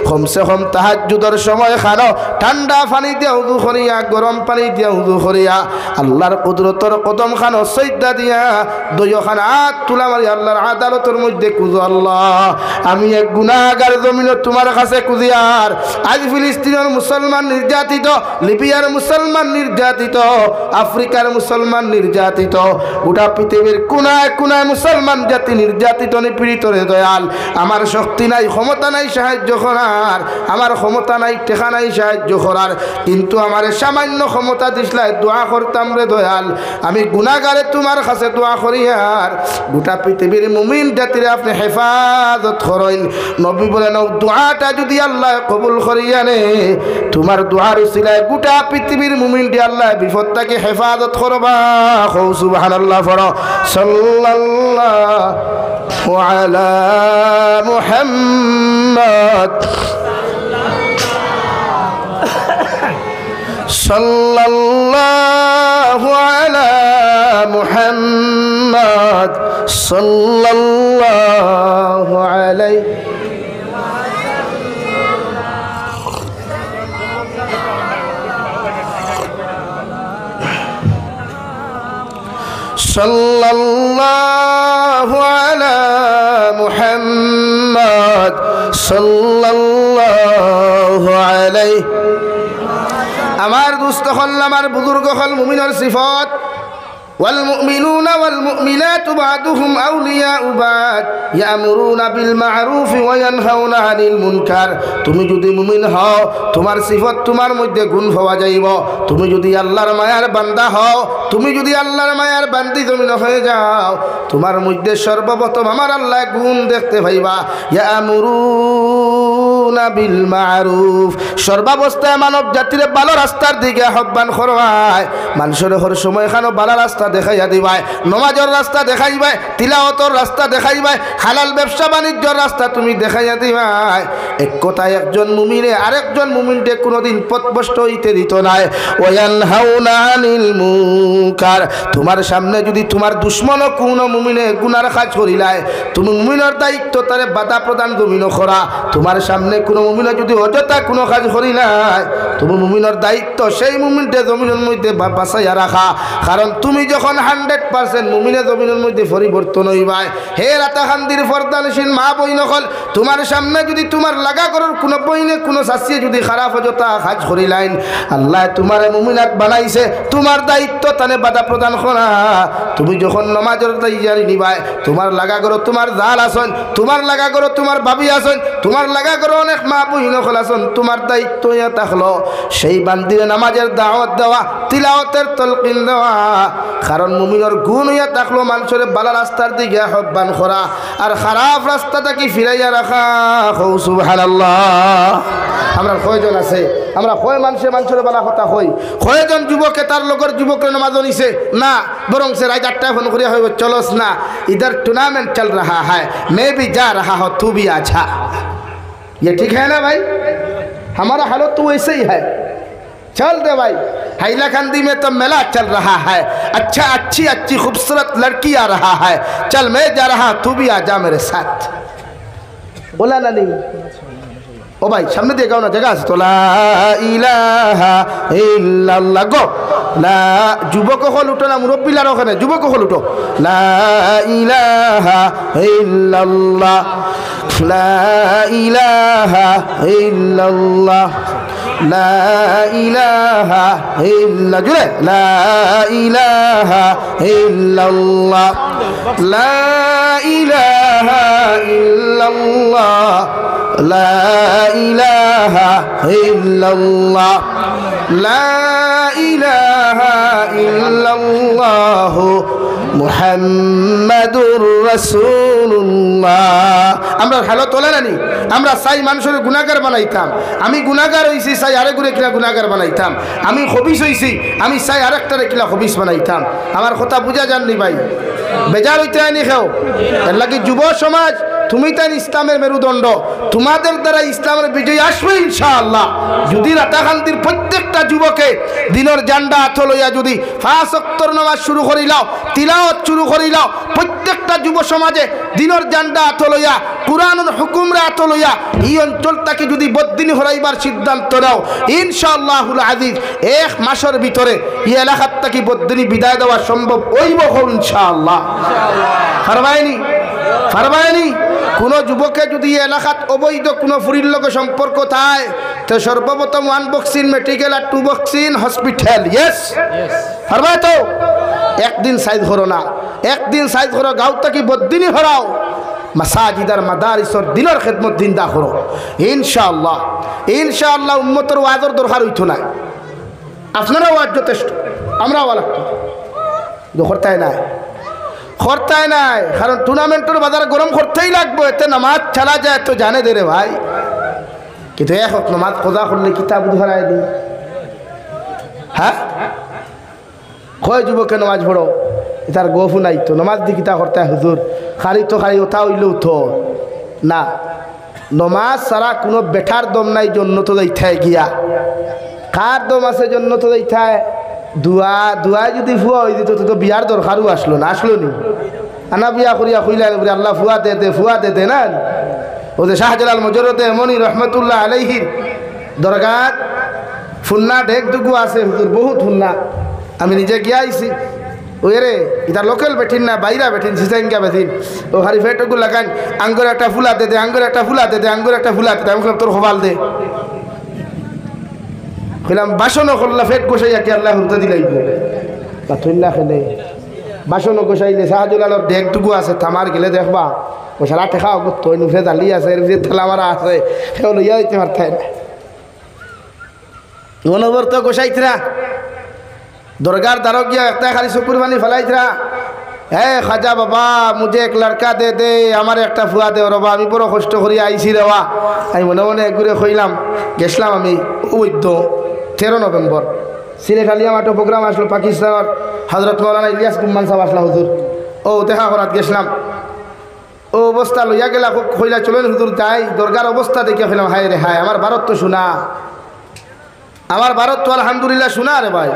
কমসে কম তাহাজ্জুদের সময় খানো, ঠান্ডা পানি দিয়ে উযু করিয়া, গরম পানি দিয়ে উযু করিয়া, আল্লাহর কুদরতর কদম খানো সৈদা দিয়া, দইখান হাত তুলা মারি আল্লাহর আদালতের মধ্যে কুজো, আল্লাহ আমি এক গুনাহগার জমিন তোমার কাছে কুজিয়ার। আজ ফিলিস্তিনের মুসলমান নির্যাতিত, লিবিয়ার মুসলমান নির্যাতিত, আফ্রিকার মুসলমান নির্যাতিত, গোটা পৃথিবীর কোনায় কোনায় মুসলমান জাতি নির্যাতিত নিপীড়িত রে দয়াল। আমার শক্তি নাই, ক্ষমতা নাই সাহায্য করার, আমার ক্ষমতা নাই, টেকা নাই সাহায্য করার, কিন্তু আমার সামান্য ক্ষমতা দিসলাই দোয়া করতাম রে দয়াল। আমি গুনাহগারে তোমার কাছে দোয়া করি আর গোটা পৃথিবীর মুমিন জাতিরে আপনি হেফাজত করেন। নবী বলেন দোয়াটা যদি আল্লাহ কবুল করিয়া নে, তোমার দোয়ার উসিলায় গোটা পৃথিবীর মুমিনটি আল্লাহ বিপদটাকে হেফাজত করবা। সুবহানাল্লাহ পড়ো। সাল্লাল্লাহু আলা মুহাম্মদ, সাল্লাল্লাহু আলা মুহাম্মদ, সাল্লাল্লাহু আলাইহি সাল্লাল্লাহু আলা মুহাম্মদ, সাল্লাল্লাহু আলাইহি। আমার দুস্থ হল, আমার বুজুর্গ হল মুমিনের সিফত। والمؤمنون والمؤمنات بعضهم أولياء بعض يأمرون بالمعروف وينهون عن المنكر। তুমি যদি মুমিন হও, তোমার সিফত তোমার মধ্যে গুণ পাওয়া যাইব। তুমি যদি আল্লাহর মায়ার বান্দা হও, তুমি যদি আল্লাহর মায়ার বান্দি জমিন হয়ে যাও, তোমার মধ্যে সর্বপ্রথম আমার আল্লাহ গুণ দেখতে পাইবা। ইয়ামুরুনা বিল মারুফ, সর্বাবস্থায় মানব জাতির ভালো রাস্তার দিকে আহ্বান করবায়। মানুষের হর সময় খানো ভালো রাস্তা দেখাইয়া দিবাই, নমাজের রাস্তা দেখাইবাই, তিলাওয়াতের রাস্তা দেখাইবাই, হালাল ব্যবসা বাণিজ্যের রাস্তা তুমি দেখাইয়া দিবাই। এক কথায় একজন মুমিনে আরেকজন মুমিনকে কোনোদিন পথভ্রষ্ট হইতে দিত নাই। ওয়ানহাউনা আনিল মুনকার, তোমার সামনে যদি তোমার দুশ্মন কোন মুমিনে গুনার কাজ করিলাই, তুমি মুমিনের দায়িত্ব তারে বাধা প্রদান জমিন করা। তোমার সামনে কোনো মুমিনে যদি অযথা কোনো কাজ করিলাই, তুমি মুমিনের দায়িত্ব সেই মুমিনকে জমিনের মধ্যে বাঁচাইয়া রাখা। কারণ তুমি যখন 100% মুমিনে জমিনের মধ্যে পরিবর্তন হইবাই। হে রাতাকান্দির ফরদানশীল মা বইন হল, তোমার সামনে যদি তোমার লাগা করার কোনো বইনে কোনো শাস্তিয়ে যদি খারাপ অযথা কাজ করিলাইন, আল্লাহ তোমার মুমিনাত বানাইছে, তোমার দায়িত্ব তানে বাধা প্রদান করা। তুমি যখন নামাজের তৈয়ারি নিবাই, তোমার লাগা করো তোমার জাল আসন, তোমার লাগা করো তোমার ভাবি আসন, তোমার লাগা করো অনেক মা বইন হল আসন, তোমার দায়িত্ব ইয়া থাকলো সেই বান্দিরে নামাজের দাওয়াত দেওয়া, তিলাওয়াতের তলকিন দেওয়া। কারণ মুমিনের গুণ ইয়া থাকলো মানুষের ভালো রাস্তার দিকে আহ্বান করা আর খারাপ রাস্তাটাকে ফিরাইয়া রাখা। সুবহানাল্লাহ। আমরা কয়জন আছে, আমরা কয় মানুষের বালা কথা হই, কয়জন যুবকে তার লোকের যুবকের নামাজ নিছে না, বরং সে রাত 8টায় ফোন করিয়া হইব চলস না, ইধর টूर्नामेंट चल रहा है, मैं भी जा रहा हूँ, तू भी अच्छा। ये ठीक है ना भाई? हमारा हालत तो वैसे ही है। चल दे भाई, हैलाकंदी में तो मेला चल रहा है, अच्छा अच्छी अच्छी खूबसूरत लड़की आ रहा है, चल मैं जा रहा, तू भी आ जा मेरे साथ। बोला ना नहीं? ও ভাই সামনে দিয়ে গাও না, জায়গা আছে তো। লা ইলাহা ইল্লাল্লাহ গো। লা যুবক হল উঠো না, মুরব্বিলার ওখানে যুবক হল উঠো। লা ইলাহা ইল্লাল্লাহ, লা ইলাহা ইল্লাল্লাহ, লা ইলাহা ইল্লা জুড়ে, লা ইলাহা ইল্লাল্লাহ, লা ইলাহা ইল্লাল্লাহ, লা ইলাহা ইল্লাল্লাহ, লা ইলাহা ইল্লাল্লাহ মুহাম্মাদুর রাসূলুল্লাহ। আমরা ভালো তোলা নানি, আমরা চাই মানুষের গুনাহগার বানাইতাম। আমি গুনাহগার হইছি, চাই আরেকগুলো কিলা গুনাহগার বানাইতাম। আমি খবিস হইছি, আমি চাই আরেকটারে কিলা খবিস বানাইতাম। আমার কথা বুঝা যাননি ভাই? বেজার হইতে আনি খেও এর লাগি যুব সমাজ তুমি তাই ইসলামের মেরুদণ্ড তোমাদের দ্বারা ইসলামের বিজয় আসবে ইনশাআল্লাহ যদি রাতাকান্দির প্রত্যেকটা যুবকে দিনের জান্ডা হাতে লইয়া যদি 5 ওয়াক্তের নামাজ শুরু করিলাও তিলাওয়াত শুরু করিলাও প্রত্যেকটা যুব সমাজে দিনের জান্ডা হাতে লইয়া কুরআনের হুকুমরা হাতে লইয়া এই অঞ্চলটাকে যদি বদ্দিনী হরাইবার সিদ্ধান্ত নাও ইনশাআল্লাহুল আজিজ 1 মাসের ভিতরে এই এলাকাটাকে বদ্দিনী বিদায় দেওয়া সম্ভব হইব ইনশাআল্লাহ ফারমায়নি কোন যুবকে যদি এলাকাত অবৈধ কোন ফুরির লগে সম্পর্ক থাকে তো সর্বপ্রথম 1 বক্সিং মেডিকেল আর 2 বক্সিং হসপিটাল ইয়েস ফারমায় তো একদিন সাইজ করো না একদিন সাইজ করো গাঁওটা কি বদ্দিনী হরাও মাসাজিদ আর মাদারিসর দিনের খেদমত জিন্দা করো ইনশাআল্লাহ ইনশাআল্লাহ উম্মতের ওয়াজের দরকার হইতো না আপনারা ওয়াজ যথেষ্ট আমরা ওয়া লাগতো করতেই নাই করতেই নাই কারণ টুর্নামেন্টের বাজার গরম করতেই লাগবে এতে নামাজ চালা যায় তো জানে দে রে ভাই কিন্তু এখন নামাজ কোজা করলে কিতাব ধরাই দিই হ্যাঁ কয় যুবকে নামাজ পড়ো তার গফু নাই তো নামাজ দি কিতা করতে হুজুর খালি তো খালি ওঠা হইলেও তো না নমাজ সারা কোনো বেঠার দম নাই জন্য তো যাইথায় গিয়া কার দম আছে জন্য তো যাইথায় দুয়ায় যদি ফুয়া হয়ে দিত তো বিয়ার দরকারও আসলো না আসলো নি আনা বিয়া করিয়া খুইলা আল্লাহ ফুয়া দে না ও যে শাহজালাল মজরতে এমনি রহমতুল্লাহ আলাইহির দরগাত ফুন্না ঢেক দুগু আছে হুজুর বহুত ফুন্না আমি নিজে গিয়া আইছি ওই রে এটা লোকাল বেঠিন না বাইরা বেঠিন সিসাইঙ্গা বেঠিন ও হারি ফেটগু লাগান আঙ্গুর একটা ফুলা দে আঙ্গুর একটা ফুলা দে আঙ্গুর একটা ফুলা দে আমি তোর হবাল দে কইলাম বাসনও করলা ফেট গোসাইয়া কি আল্লাহ হুরতা দিলাইব বা থইলা খেলে বাসনও গোসাইলে শাহজালালের ডেকটুকু আছে থামার গেলে দেখবা ও সারা টেকা তৈ নুফে দালি আছে এর ভিতরে ঠেলা মারা আছে সেও লইয়া দিতে পারতাই না অনবরত গোসাইতরা দরগার দ্বারক গিয়া একটা খালি চকুর পানি ফেলাইতরা হে খাজা বাবা মুঝে এক লড়কা দে দে আমার একটা ফুয়া দে রবা আমি বড় কষ্ট করি আইছি রেওয়া আমি মনে মনে একগুড়ে কইলাম গেছিলাম আমি ওইদ্য 13 নভেম্বর সিলেট আলিয়া মাঠে প্রোগ্রাম আসলো পাকিস্তানের হজরত মৌলানা ইলিয়াস গুম্মান সাহেব আসলা হুজুর ও দেখা করাত গেছিলাম ও অবস্থা লইয়া গেলা কইলা চলেন হুজুর যাই দরগার অবস্থা দেখিয়া ফেলাম হায় রে হায় আমার ভারত তো শোনা আমার ভারত তো আলহামদুলিল্লাহ শোনা রে ভাই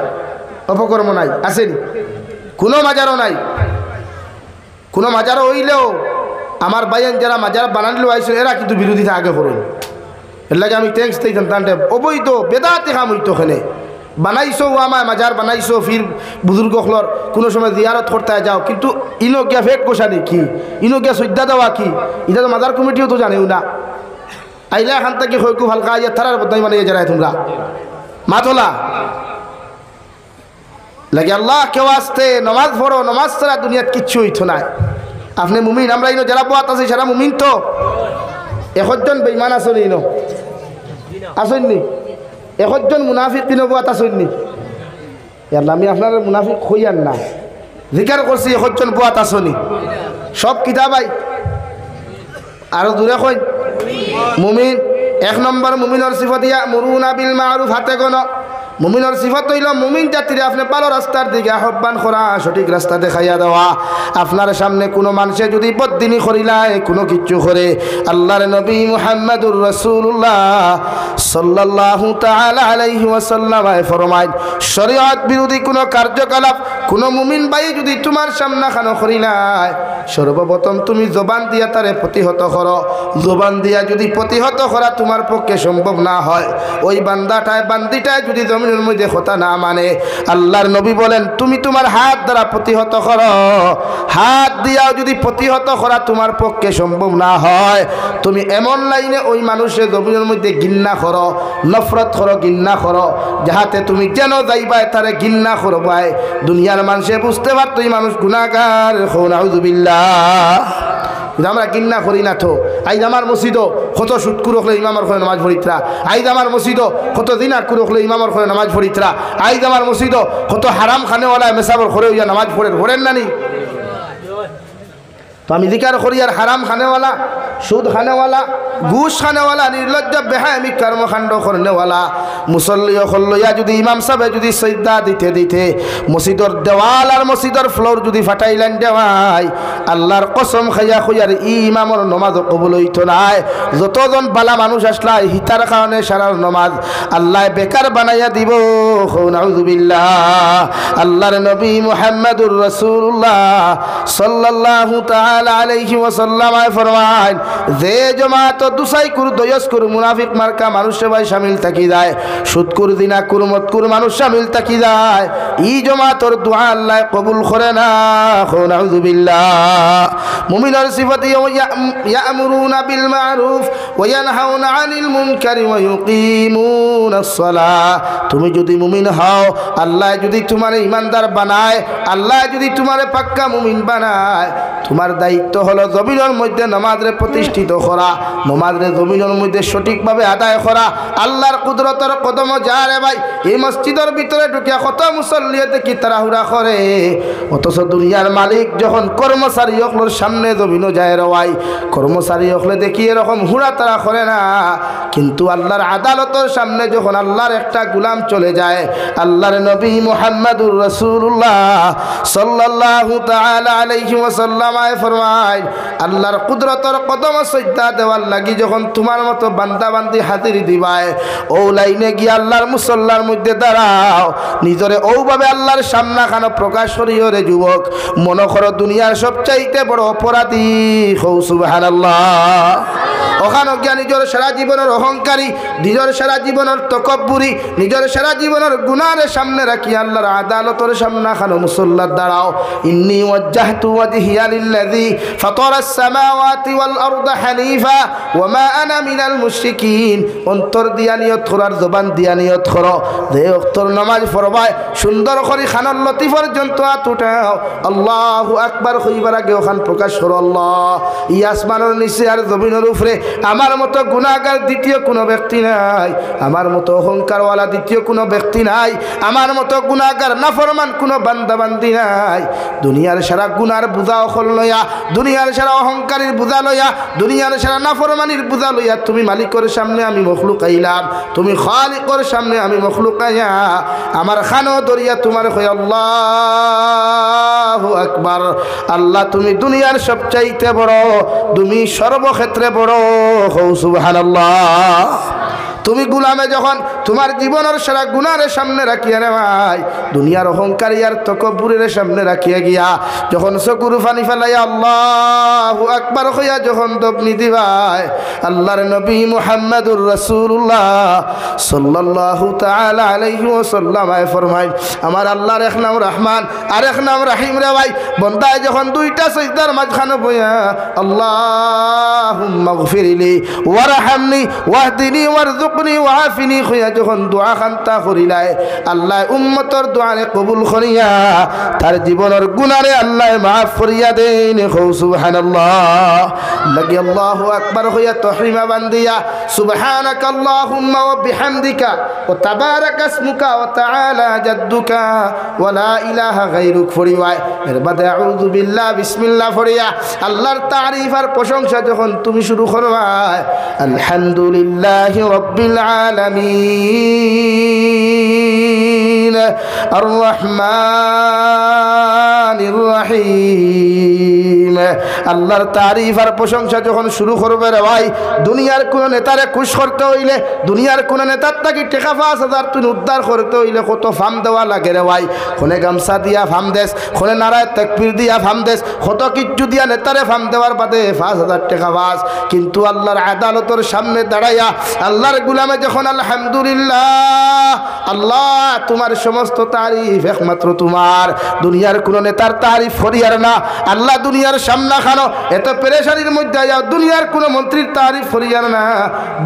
অপকর্ম নাই আসেনি কোনো মাজারও নাই কোনো মাজারও হইলেও আমার বাইন যারা মাজার বানানিল আইসেন এরা কিন্তু বিরোধিতা আগে করুন এর লাগে আমি ট্যাক্স দিতাম তান্ডে অবৈধ বেদাতে কাম হইতো ওখানে বানাইছো আমার মাজার বানাইছো ফির বুজুর্গ হলর কোনো সময় জিয়ারত করতে যাও কিন্তু ইনো গিয়া ফেক গোসানি কি ইনো গিয়া শ্রদ্ধা দেওয়া কি এটা তো মাজার কমিটিও তো জানেও না আইলা এখান থেকে হয়কু হালকা ইয়া থারার বদনাই মানে যারা তোমরা মাতলা লাগে আল্লাহ কেউ আসতে নমাজ পড়ো নমাজ ছাড়া দুনিয়াত কিচ্ছু হইতো না আপনি মুমিন আমরা ইনো যারা বাত আছে সারা মুমিন তো 1 জন বেঈমান আসেনি ইনো আসেননি 1 জন মুনাফিক তিনো বাত আসেননি আল্লাহ আমি আপনার মুনাফিক হইয়ান না জিকার করছি 1 জন বাত আসেনি সব কিতাবাই আরো দূরে কই মুমিন 1 নম্বর মুমিনের সিফাত ইয়া মুরুনা বিল মারুফ হাতে কোন মুমিনের সিফাত হইল মুমিন জাতিরে আপনি ভালো রাস্তার দিকে আহ্বান করা সঠিক রাস্তা দেখাইয়া দেওয়া আপনার সামনে কোনো মানুষে যদি বদ্দিনী করিলায় কোনো কিচ্ছু করে আল্লাহর নবী মুহাম্মদুর রাসূলুল্লাহ সাল্লাল্লাহু তাআলা আলাইহি ওয়াসাল্লাম ফরমায় শরীয়ত বিরোধী কোনো কার্যকলাপ কোনো মুমিন ভাই যদি তোমার সামনে খানো করিলায় সর্বপ্রথম তুমি জবান দিয়া তারে প্রতিহত করো জবান দিয়া যদি প্রতিহত করা তোমার পক্ষে সম্ভব না হয় ওই বান্দিটায় যদি জমিনের মধ্যে কথা না মানে আল্লাহর নবী বলেন তুমি তোমার হাত দ্বারা প্রতিহত করো হাত দিয়াও যদি প্রতিহত করা তোমার পক্ষে সম্ভব না হয় তুমি এমন লাইনে ওই মানুষের জমিনের মধ্যে ঘৃণা করো নফরত করো ঘৃণা করো যাহাতে তুমি যেন যাইবাই তারে ঘৃণা করবাই দুনিয়ার মানুষে বুঝতে পারতো এই মানুষ গুনাহগার নাউযুবিল্লাহ আমরা ঘৃণা করি না তো আইজ আমার মসজিদও কত সুৎকুর হলে ইমামর ঘরে নামাজ পড়িতরা আইজ আমার মসজিদও কত দিনাকুর হলে ইমামর ঘরে নামাজ পড়িতরা আইজ আমার মসজিদও কত হারাম খানেওয়ালা মেসাবর ঘরে ইয়া নামাজ পড়েন নানি তো আমি জিকার করি আর হারাম খানেওয়ালা সুদ খানেওয়ালা, ঘুষ খানেওয়ালা, নির্লজ্জ বেহায়ামি কর্মকাণ্ড করনেওয়ালা মুসল্লি লইয়া যদি ইমাম সাহেব যদি সজদা দিতে দিতে মসজিদের দেওয়াল আর মসজিদের ফ্লোর যদি ফাটাইলেন দেওয়াই, আল্লাহর কসম খাইয়া খুইয়ার ইমামর নমাজ কবুল হইত নাই। যতজন বালা মানুষ আসলাই হিতার কারণে সারার নমাজ আল্লাহ বেকার বানাইয়া দিব। নাউযুবিল্লাহ। আল্লাহর নবী মুহাম্মদুর রাসূলুল্লাহ সাল্লাল্লাহু তাআলা আলাইহি ওয়াসাল্লাম ফরমায়, যে জমাত দুসাইকুর দয়স্কুর মুনাফিক মার্কা মানুষ সবাই শামিল থাকি যায়, সুদকুর দিনাকুর মতকুর মানুষ শামিল থাকি যায়, ই জমাতর দোয়া আল্লাহ কবুল করে না। নাউযুবিল্লাহ। মুমিনের সিফাত ইয়ামুরুনা বিল মারুফ ওয়া ইয়ানহাউনা আনিল মুনকারি ওয়া ইউকিমুনাস সালাহ। তুমি যদি মুমিন হও, আল্লাহ যদি তোমার ইমানদার বানায়, আল্লাহ যদি তোমার পাক্কা মুমিন বানায়, তোমার দায়িত্ব হলো জমিনের মধ্যে নামাজরে প্রতিষ্ঠিত করা, নামাজরে জমিনের মধ্যে সঠিকভাবে আদায় করা। আল্লাহর কুদরতের কদম যারে ভাই এই মসজিদের ভিতরে ঢুকিয়া কত মুসল্লিয়ে দেখি তাড়াহুড়া করে, অথচ দুনিয়ার মালিক যখন কর্মচারী হকলোর সামনে জমিনও যায় রওয়াই, কর্মচারী হকলে দেখি এরকম হুড়া তারা করে না। কিন্তু আল্লাহর আদালতের সামনে যখন আল্লাহর একটা গুলাম চলে যায়, আল্লাহর নবী মুহাম্মদুর রাসূলুল্লাহ সাল্লাল্লাহু তাআলা আলাইহি ওয়াসাল্লাম ফরমায়, আল্লাহর কুদরতের কদম সজদা দেওয়ার লাগি যখন তোমার মতো বান্দা বান্দি হাজির দিবায়, ও লাইনে গিয়ে আল্লাহর মুসল্লার মধ্যে দাঁড়াও, নিজরে ওভাবে আল্লাহর সামনাখানো প্রকাশ করিও রে যুবক। মনে করো দুনিয়ার সবচাইতে বড় অপরাধী হও সুবহানাল্লাহ। ওখানে গিয়া নিজের সারা জীবনের অহংকারী, নিজের সারা জীবনের তকব্বুরি, নিজের সারা জীবনের গুনার সামনে রাখি আল্লাহর আদালতের সামনে খানো মুসল্লার দাঁড়াও। ইন্নী ওয়াজ্জাহতু ওয়াজহিয়া লিল্লাযী ফাতারাস সামাওয়াতি ওয়াল আরদা হানিফা ওয়া মা আনা মিনাল মুশরিকিন। অন্তর দিয়া নিয়ত করার, জবান দিয়া নিয়ত করো, যে ওয়াক্তর নামাজ পড়বায় সুন্দর করে খানার লতি পর্যন্ত হাত উঠাও, আল্লাহু আকবার কইবার আগে ওখান প্রকাশ করো আল্লাহ, ই আসমানের নিচে আর জমিনের উপরে আমার মতো গুনাহগার দ্বিতীয় কোনো ব্যক্তি নাই, আমার মতো অহংকারওয়ালা দ্বিতীয় কোনো ব্যক্তি নাই, আমার মতো গুনাহগার নাফরমান কোনো বান্দা বান্দি নাই। দুনিয়ার সারা গুনার বোঝা অকল লইয়া, দুনিয়ার সারা অহংকারের বোঝা লইয়া, দুনিয়ার সারা নাফরমানির বোঝা লইয়া তুমি মালিকের সামনে আমি মখলুক আইলাম, তুমি খালিকের সামনে আমি মখলুক আইয়া আমার খানো দরিয়া তোমার কই আল্লাহু আকবার। আল্লাহ তুমি দুনিয়ার সবচাইতে বড়, তুমি সর্বক্ষেত্রে বড় হও সুবহানাল্লাহ। তুমি গুলামে যখন তোমার জীবনের সারা গুনার সামনে রাখিয়া নেওয়াই, দুনিয়ার অহংকারী আর তকব্বুরের সামনে রাখিয়া গিয়া যখন চকুর পানি ফেলাইয়া আল্লাহু আকবার হইয়া যখন দবনি দিবাই, আল্লাহর নবী মুহাম্মদুর রাসূলুল্লাহ সাল্লাল্লাহু তাআলা আলাইহি ওয়াসাল্লাম ফরমায়, আমার আল্লাহর এক নাম রহমান আর এক নাম রহিম রে ভাই। বন্দায় যখন দুইটা সিজদার মাঝখানে বইয়া আল্লাহুম্মা গফিরলি ওয়ারহামনি ওয়াহদিনি ওয়ারযুকনি ওয়াআফিনি হইয়া যখন দোয়া খান্তা করিলায়, আল্লাহ উম্মতর দোয়ারে কবুল করিয়া তার জীবনের গুনারে আল্লাহ মাফ করিয়া দেন। সুবহানাল্লাহ। লাগি আল্লাহু আকবার হইয়া তহরিমা বান্দিয়া সুবহানাকা আল্লাহুম্মা ওয়া বিহামদিকা ওয়া তাবারাকা ইসমুকা ওয়া তাআলা জাদ্দুকা ওয়া লা ইলাহা গায়রুক ফরিওয়ায়, এর বাদে আউযু বিল্লাহ বিসমিল্লাহ ফরিয়া আল্লাহর তারিফ আর প্রশংসা যখন তুমি শুরু করবায়, আলহামদুলিল্লাহি রাব্বিল আলামিন আর রহমানির রহিম। আল্লাহর তারিফ আর প্রশংসা যখন শুরু করবে রে ভাই, দুনিয়ার কোন নেতারে খুশ করতে হইলে, দুনিয়ার কোন নেতার তাকে টেকা ৫,০০০ তুই উদ্ধার করতে হইলে কত ফার্ম দেওয়া লাগে রে ভাই। কোনে গামছা দিয়া ফার্ম দেশ, কোনে নারায় তাকবীর দিয়া ফার্ম দেশ, কত কিচ্ছু দিয়া নেতারে ফার্ম দেওয়ার বাদে ৫,০০০ টাকা বাস। কিন্তু আল্লাহর আদালতের সামনে দাঁড়াইয়া আল্লাহর গুলামে যখন আলহামদুলিল্লাহ আল্লাহ তোমার সমস্ত তারিফ একমাত্র তোমার, দুনিয়ার কোন নেতার তারিফ করিয়ার না আল্লাহ, দুনিয়ার সামনা খানো এত পেরেশানির মধ্যে যাও, দুনিয়ার কোন মন্ত্রীর তারিফ করিয়ার না,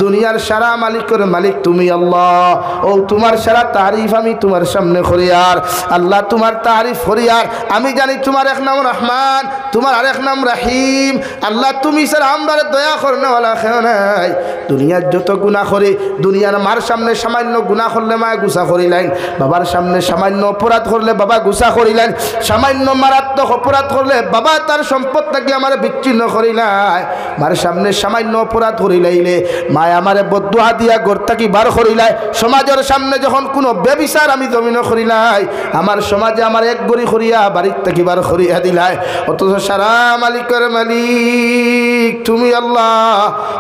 দুনিয়ার সারা মালিকের মালিক তুমি আল্লাহ, ও তোমার সারা তারিফ আমি তোমার সামনে করিয়ার আল্লাহ, তোমার তারিফ করিয়ার আমি জানি তোমার এক নাম রহমান, তোমার আরেক নাম রাহিম। আল্লাহ তুমি স্যার আমরা দয়া করনেওয়ালা খেও নাই। দুনিয়ার যত গুনাহ করে, দুনিয়ার মার সামনে সামান্য গুনাহ করলে মায় গুসা করিলেন, বাবার সামনে সামান্য অপরাধ করলে বাবা গুসা করিলেন, সামান্য মারাত্মক অপরাধ করলে বাবা তার সম্পদটাকে আমার বিচ্ছিন্ন করিলাই, মার সামনে সামান্য অপরাধ করিলাইলে মায় আমারে বদুয়া দিয়া গর্তাকি বার করিলাই, সমাজের সামনে যখন কোনো বেবিচার আমি জমিন করিলাই, আমার সমাজে আমার এক গড়ি করিয়া বাড়ির থেকে বার করিয়া দিলাই। অথচ সারা মালিকের মালিক তুমি আল্লাহ,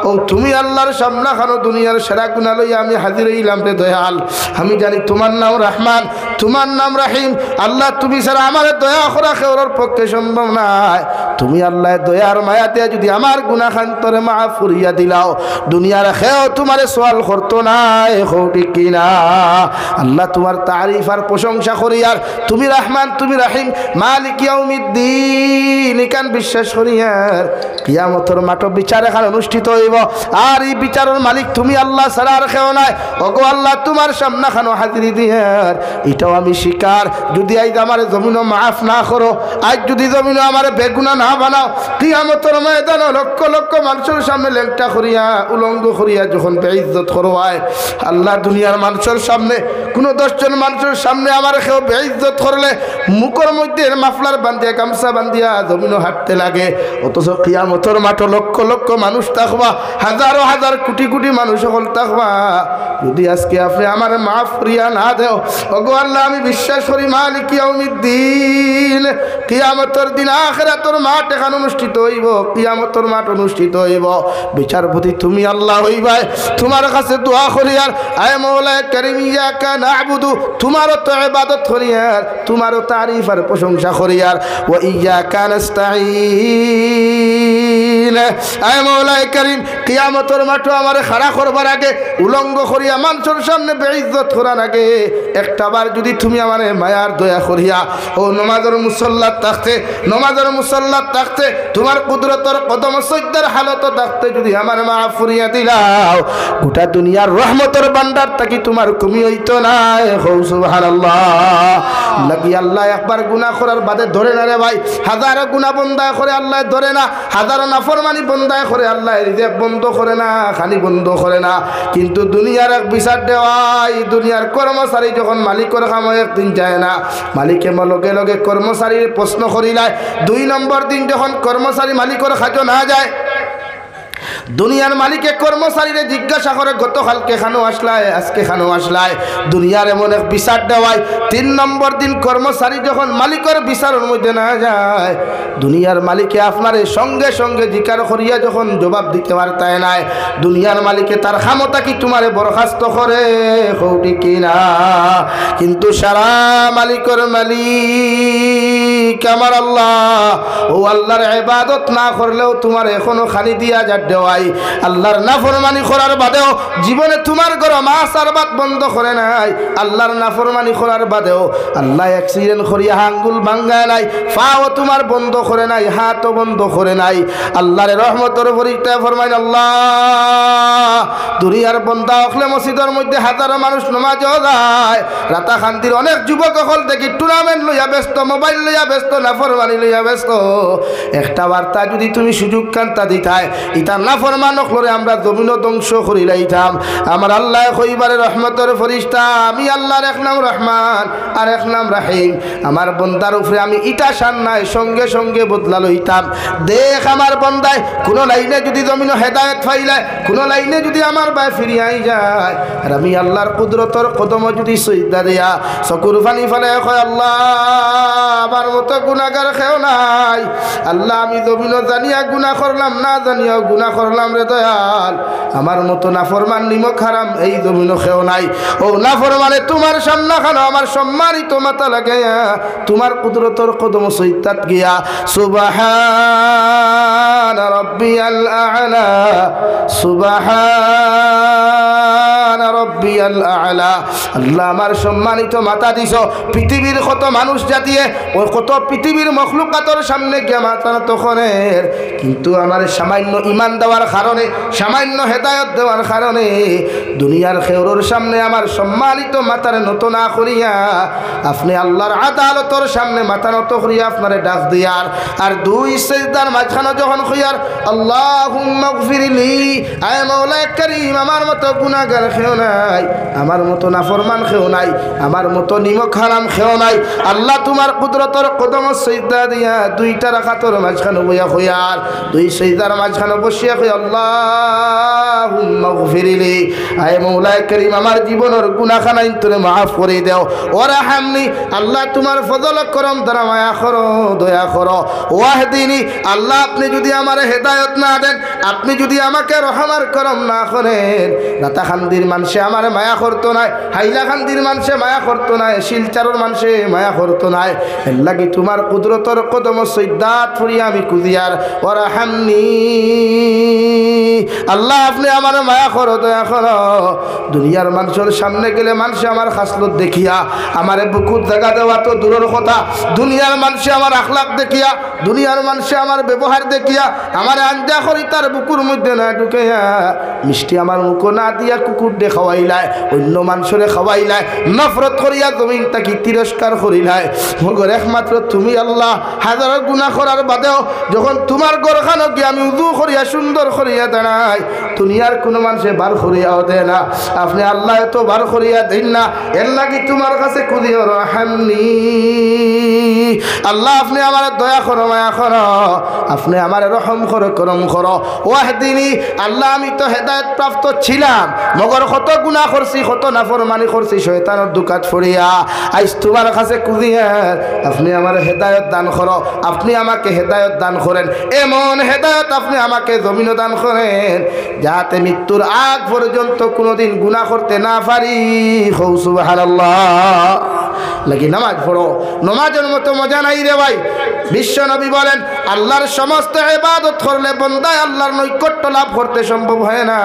ও তুমি আল্লাহর সামনা খানো দুনিয়ার সেরা গুণা লইয়া আমি হাজির হইলাম রে দয়াল। আমি জানি তোমার নাম রহমান, তোমার নাম রাহিম। আল্লাহ তুমি ছাড়া আমার দয়া করা কেউর পক্ষে সম্ভব নাই। তুমি আল্লাহ দয়ার মায়া দিয়া যদি আমার গুনাহ খান্তরে মাফ করিয়া দিলাও, দুনিয়ার খেও তোমারে সওয়াল করতো নাই, ঠিক কিনা? আল্লাহ তোমার তারিফ আর প্রশংসা করি, আর তুমি রহমান, তুমি রাহিম, মালিক ইয়াউমিদ্দিন ইকান বিশ্বাস করি। আর কিয়ামতের মাঠ বিচার এখানে অনুষ্ঠিত হইব, আর এই বিচারের মালিক তুমি আল্লাহ ছাড়া আর কেউ নাই। ওগো আল্লাহ তোমার সামনে খানো হাজিরি দিয়ার এটাও আমি স্বীকার। যদি আজ আমার জমিনও মাফ না করো, আজ যদি জমিনও আমার বেগুনা না বানাও, কিয়ামতের ময়দানে লক্ষ লক্ষ মানুষের সামনে লেংটা করিয়া উলঙ্গ করিয়া যখন বেইজ্জত করবায়, আল্লাহ দুনিয়ার মানুষের সামনে কোনো 10 জন মানুষের সামনে আমার কেউ বেইজ্জত করলে মুখের মধ্যে মাফলার বান্ধিয়া গামছা বান্ধিয়া জমিনও হাঁটতে লাগে। অথচ কিয়ামতের মাঠে লক্ষ লক্ষ মানুষ থাকবা, হাজারো হাজার কোটি কোটি মানুষ সকল থাকবা। যদি আজকে আপনি আমার মাফ করিয়া না দেও, ওগো আল্লাহ আমি বিশ্বাস করি মালিক ইয়াউমিদ্দিন কিয়ামতের দিন আখিরাতের মাঠ এখানে অনুষ্ঠিত হইব, কিয়ামতের মাঠ অনুষ্ঠিত হইব। বিচারপতি তুমি আল্লাহ হইবাই। তোমার কাছে দোয়া করি আর আয় মওলা কারীম ইয়াকা না'বুদু, তোমারও তো ইবাদত করি আর তোমারও তারিফ আর প্রশংসা করি আর ওয়া ইয়াকা নাস্তাঈন। আয় মওলা কারীম কিয়ামতের মাঠে আমারে খাড়া করবার আগে, উলঙ্গ করিয়া মানুষের সামনে বেইজ্জত করার আগে একটাবার যদি তুমি আমারে মায়ার দয়া করিয়া ও নমাজের মুসল্লাত থাকতে, নমাজের মুসল্লাত থাকতে তোমার কুদরতের কদম সজ্জার হালত থাকতে যদি আমার মাফ করিয়া দিলাও, গোটা দুনিয়ার রহমতের ভান্ডার থাকি তোমার কমি হইতো না। সুবহানাল্লাহ। লাগি আল্লাহ একবার গুনাহ করার বাদে ধরে না রে ভাই, হাজারো গুনাহ বন্দা করে আল্লাহ ধরে না, হাজারো নাফরমানি বন্দা করে আল্লাহ রিজেক বন্ধ করে না, খালি বন্ধ করে না। কিন্তু দুনিয়ার এক বিচার দেওয়াই, দুনিয়ার কর্মচারী যখন মালিকের কাম একদিন যায় না, মালিকে লগে লগে কর্মচারীর প্রশ্ন করিলায়। 2 নম্বর দিন যখন কর্মচারী মালিকের খাজো না যায়, দুনিয়ার মালিকে কর্মচারীরে জিজ্ঞাসা করে গতকালকে খানো আসলায়, আজকে খানো আসলায়, দুনিয়ার এমন এক বিচার দেওয়ায়। 3 নম্বর দিন কর্মচারী যখন মালিকের বিচারের মধ্যে না যায়, দুনিয়ার মালিকে আপনার সঙ্গে সঙ্গে জিকার করিয়া যখন জবাব দিতে পারতায় নাই, দুনিয়ার মালিকে তার ক্ষমতা কি তোমারে বরখাস্ত করে, ঠিক কিনা? কিন্তু সারা মালিকের মালিক আমার আল্লাহ, ও আল্লাহর ইবাদত না করলেও তোমার এখনো খালি দিয়া যা দেওয়াই, আল্লাহর নাফরমানি করার বাদেও জীবনে তোমার ঘর মাছ আর ভাত বন্ধ করে নাই, আল্লাহর নাফরমানি করার বাদেও আল্লাহ অ্যাক্সিডেন্ট করিয়া আঙ্গুল ভাঙ্গায় নাই, পাও তোমার বন্ধ করে নাই, হাতও বন্ধ করে নাই। আল্লাহর রহমতের পরীক্ষায় ফরমাইন আল্লাহ দুনিয়ার বন্দা হলে মসজিদের মধ্যে হাজারো মানুষ নামাজও যায়, রাতা খান্তির অনেক যুবক হল দেখি টুর্নামেন্ট লইয়া ব্যস্ত, মোবাইল লইয়া ব্যস্ত, নাফরমানি লইয়া ব্যস্ত। একটা বার্তা যদি তুমি সুযোগ কান্তা দিতায়, ইতা নাফরমান হলে আমরা জমিন ধ্বংস করিলাইতাম। আমার আল্লাহ কইবারে রহমতের ফরিস্তা, আমি আল্লাহর এক নাম রহমান আর এক নাম রাহিম, আমার বন্দার উপরে আমি ইটা শান নাই সঙ্গে সঙ্গে বদলা লইতাম। দেখ আমার বন্দায় কোন লাইনে যদি জমিন হেদায়েত পাইলে, কোন লাইনে যদি আমার বাই ফিরিয়াই যায়, আর আমি আল্লাহর কুদরতর কদম যদি সজদা দেয়া চকুর পানি ফেলে কয় আল্লাহ আমার মতো গুনাহগার কেউ নাই, আল্লাহ আমি জমিন জানিয়া গুনাহ করলাম, না জানিয়া গুনাহ করলাম রে দয়াল, আমার মতো নাফরমান নিমক হারাম এই জমিন কেউ নাই। ও নাফরমানে তোমার সামনা খানো আমার সম্মানিত মাথা লাগাইয়া তোমার কুদরতর কদম সজদাত গিয়া সুবহান রাব্বিয়াল আ'লা, সুবহান রাব্বিয়াল আ'লা। আল্লাহ আমার সম্মানিত মাথা দিছো, পৃথিবীর কত মানুষ জাতিয়ে ওই কত পৃথিবীর মখলুকাতের সামনে গিয়ে মাথা নত করেন, কিন্তু আমার সামান্য ইমান দেওয়ার কারণে, সামান্য হেদায়ত দেওয়ার কারণে দুনিয়ার খেউরোর সামনে আমার সম্মানিত মাথার নত না করিয়া আপনি আল্লাহর আদালতর সামনে মাথা নত করিয়া আপনারে ডাক দিয়ার আর দুই সিজদার মাঝখানে যখন কইয়ার আল্লাহুম্মা গফিরলি, আয় মাওলা কারীম আমার মতো গুনাহগার কেউ নাই, আমার মতো নাফরমান কেউ নাই, আমার মতো নিমক হারাম কেউ নাই। আল্লাহ তোমার কুদরতর কদম সিজদা দিয়া দুইটা রাকাতের মাঝখানে বইয়া কইয়ার দুই সিজদার মাঝখানে বসিয়া কই আল্লাহুম্মা গফিরলি, আয় মাওলা কারীম আমার জীবনের গুনাহখানা ইন্তরে মাফ করে দাও, ওয়ারহামনি, আল্লাহ তোমার ফজল করম দ্বারা মায়া করো, দয়া করো, ওয়াহদিনি, আল্লাহ আপনি যদি আমার হেদায়ত না দেন, আপনি যদি আমাকে রহমার করম না করেন, রাতাখান্দির মানুষে আমার মায়া করতো নাই, হাইলাখান্দির মানুষে মায়া করতো নাই, শিলচারের মানুষে মায়া করতো নাই, এর লাগি তোমার কুদরতর কদম সৈদাত ফুরিয়া আমি কুদিয়ার ওয়ারহামনি, আল্লাহ আপনি আমার মায়া করো, দয়া করো। দুনিয়ার মানুষের সামনে গেলে মানুষে আমার খাসলত দেখিয়া আমার বুকুর জায়গা দেওয়া তো দূরের কথা, দুনিয়ার মানুষে আমার আখলাক দেখিয়া, দুনিয়ার মানুষে আমার ব্যবহার দেখিয়া আমার আঞ্জা করি তার বুকুর মধ্যে না ঢুকাইয়া মিষ্টি আমার মুখো না দিয়া কুকুর দে খাওয়াইলায়, অন্য মানুষরে খাওয়াইলায়, নফরত করিয়া জমিন তাকে তিরস্কার করিলায়। মগর একমাত্র তুমি আল্লাহ হাজার গুনাহ করার বাদেও যখন তোমার গরখানো গিয়ে আমি উদু করিয়া সুন্দর করিয়া দাঁড়াই, দুনিয়ার কোনো মানুষে বার করিয়াও দেয় না, আপনি আল্লাহ এত বার করিয়া দেন না, এর লাগি তোমার কাছে কুদিও রহমানি, আল্লাহ আপনি আমার দয়া করো, মায়া করো, আপনি আমার রহম করো, করম করো, ওয়াহদিনি, আল্লাহ আমি তো হেদায়েত প্রাপ্ত ছিলাম, মগর কত গুনাহ করছি, কত নাফরমানি করছি, শয়তানের দুকাত ফড়িয়া আজ তোমার কাছে কুদিয়া আপনি আমার হেদায়েত দান করো, আপনি আমাকে হেদায়েত দান করেন, এমন হেদায়েত আপনি আমাকে জমিন দান করেন যাতে মৃত্যুর আগ পর্যন্ত কোনোদিন গুনাহ করতে না পারি। হৌ সুবহানাল্লাহ। লাগি নামাজ পড়ো, নামাজের মতো মজা নাই রে ভাই। বিশ্ব নবী বলেন আল্লাহর সমস্ত ইবাদত করলে বান্দায় আল্লাহর নৈকট্য লাভ করতে সম্ভব হয় না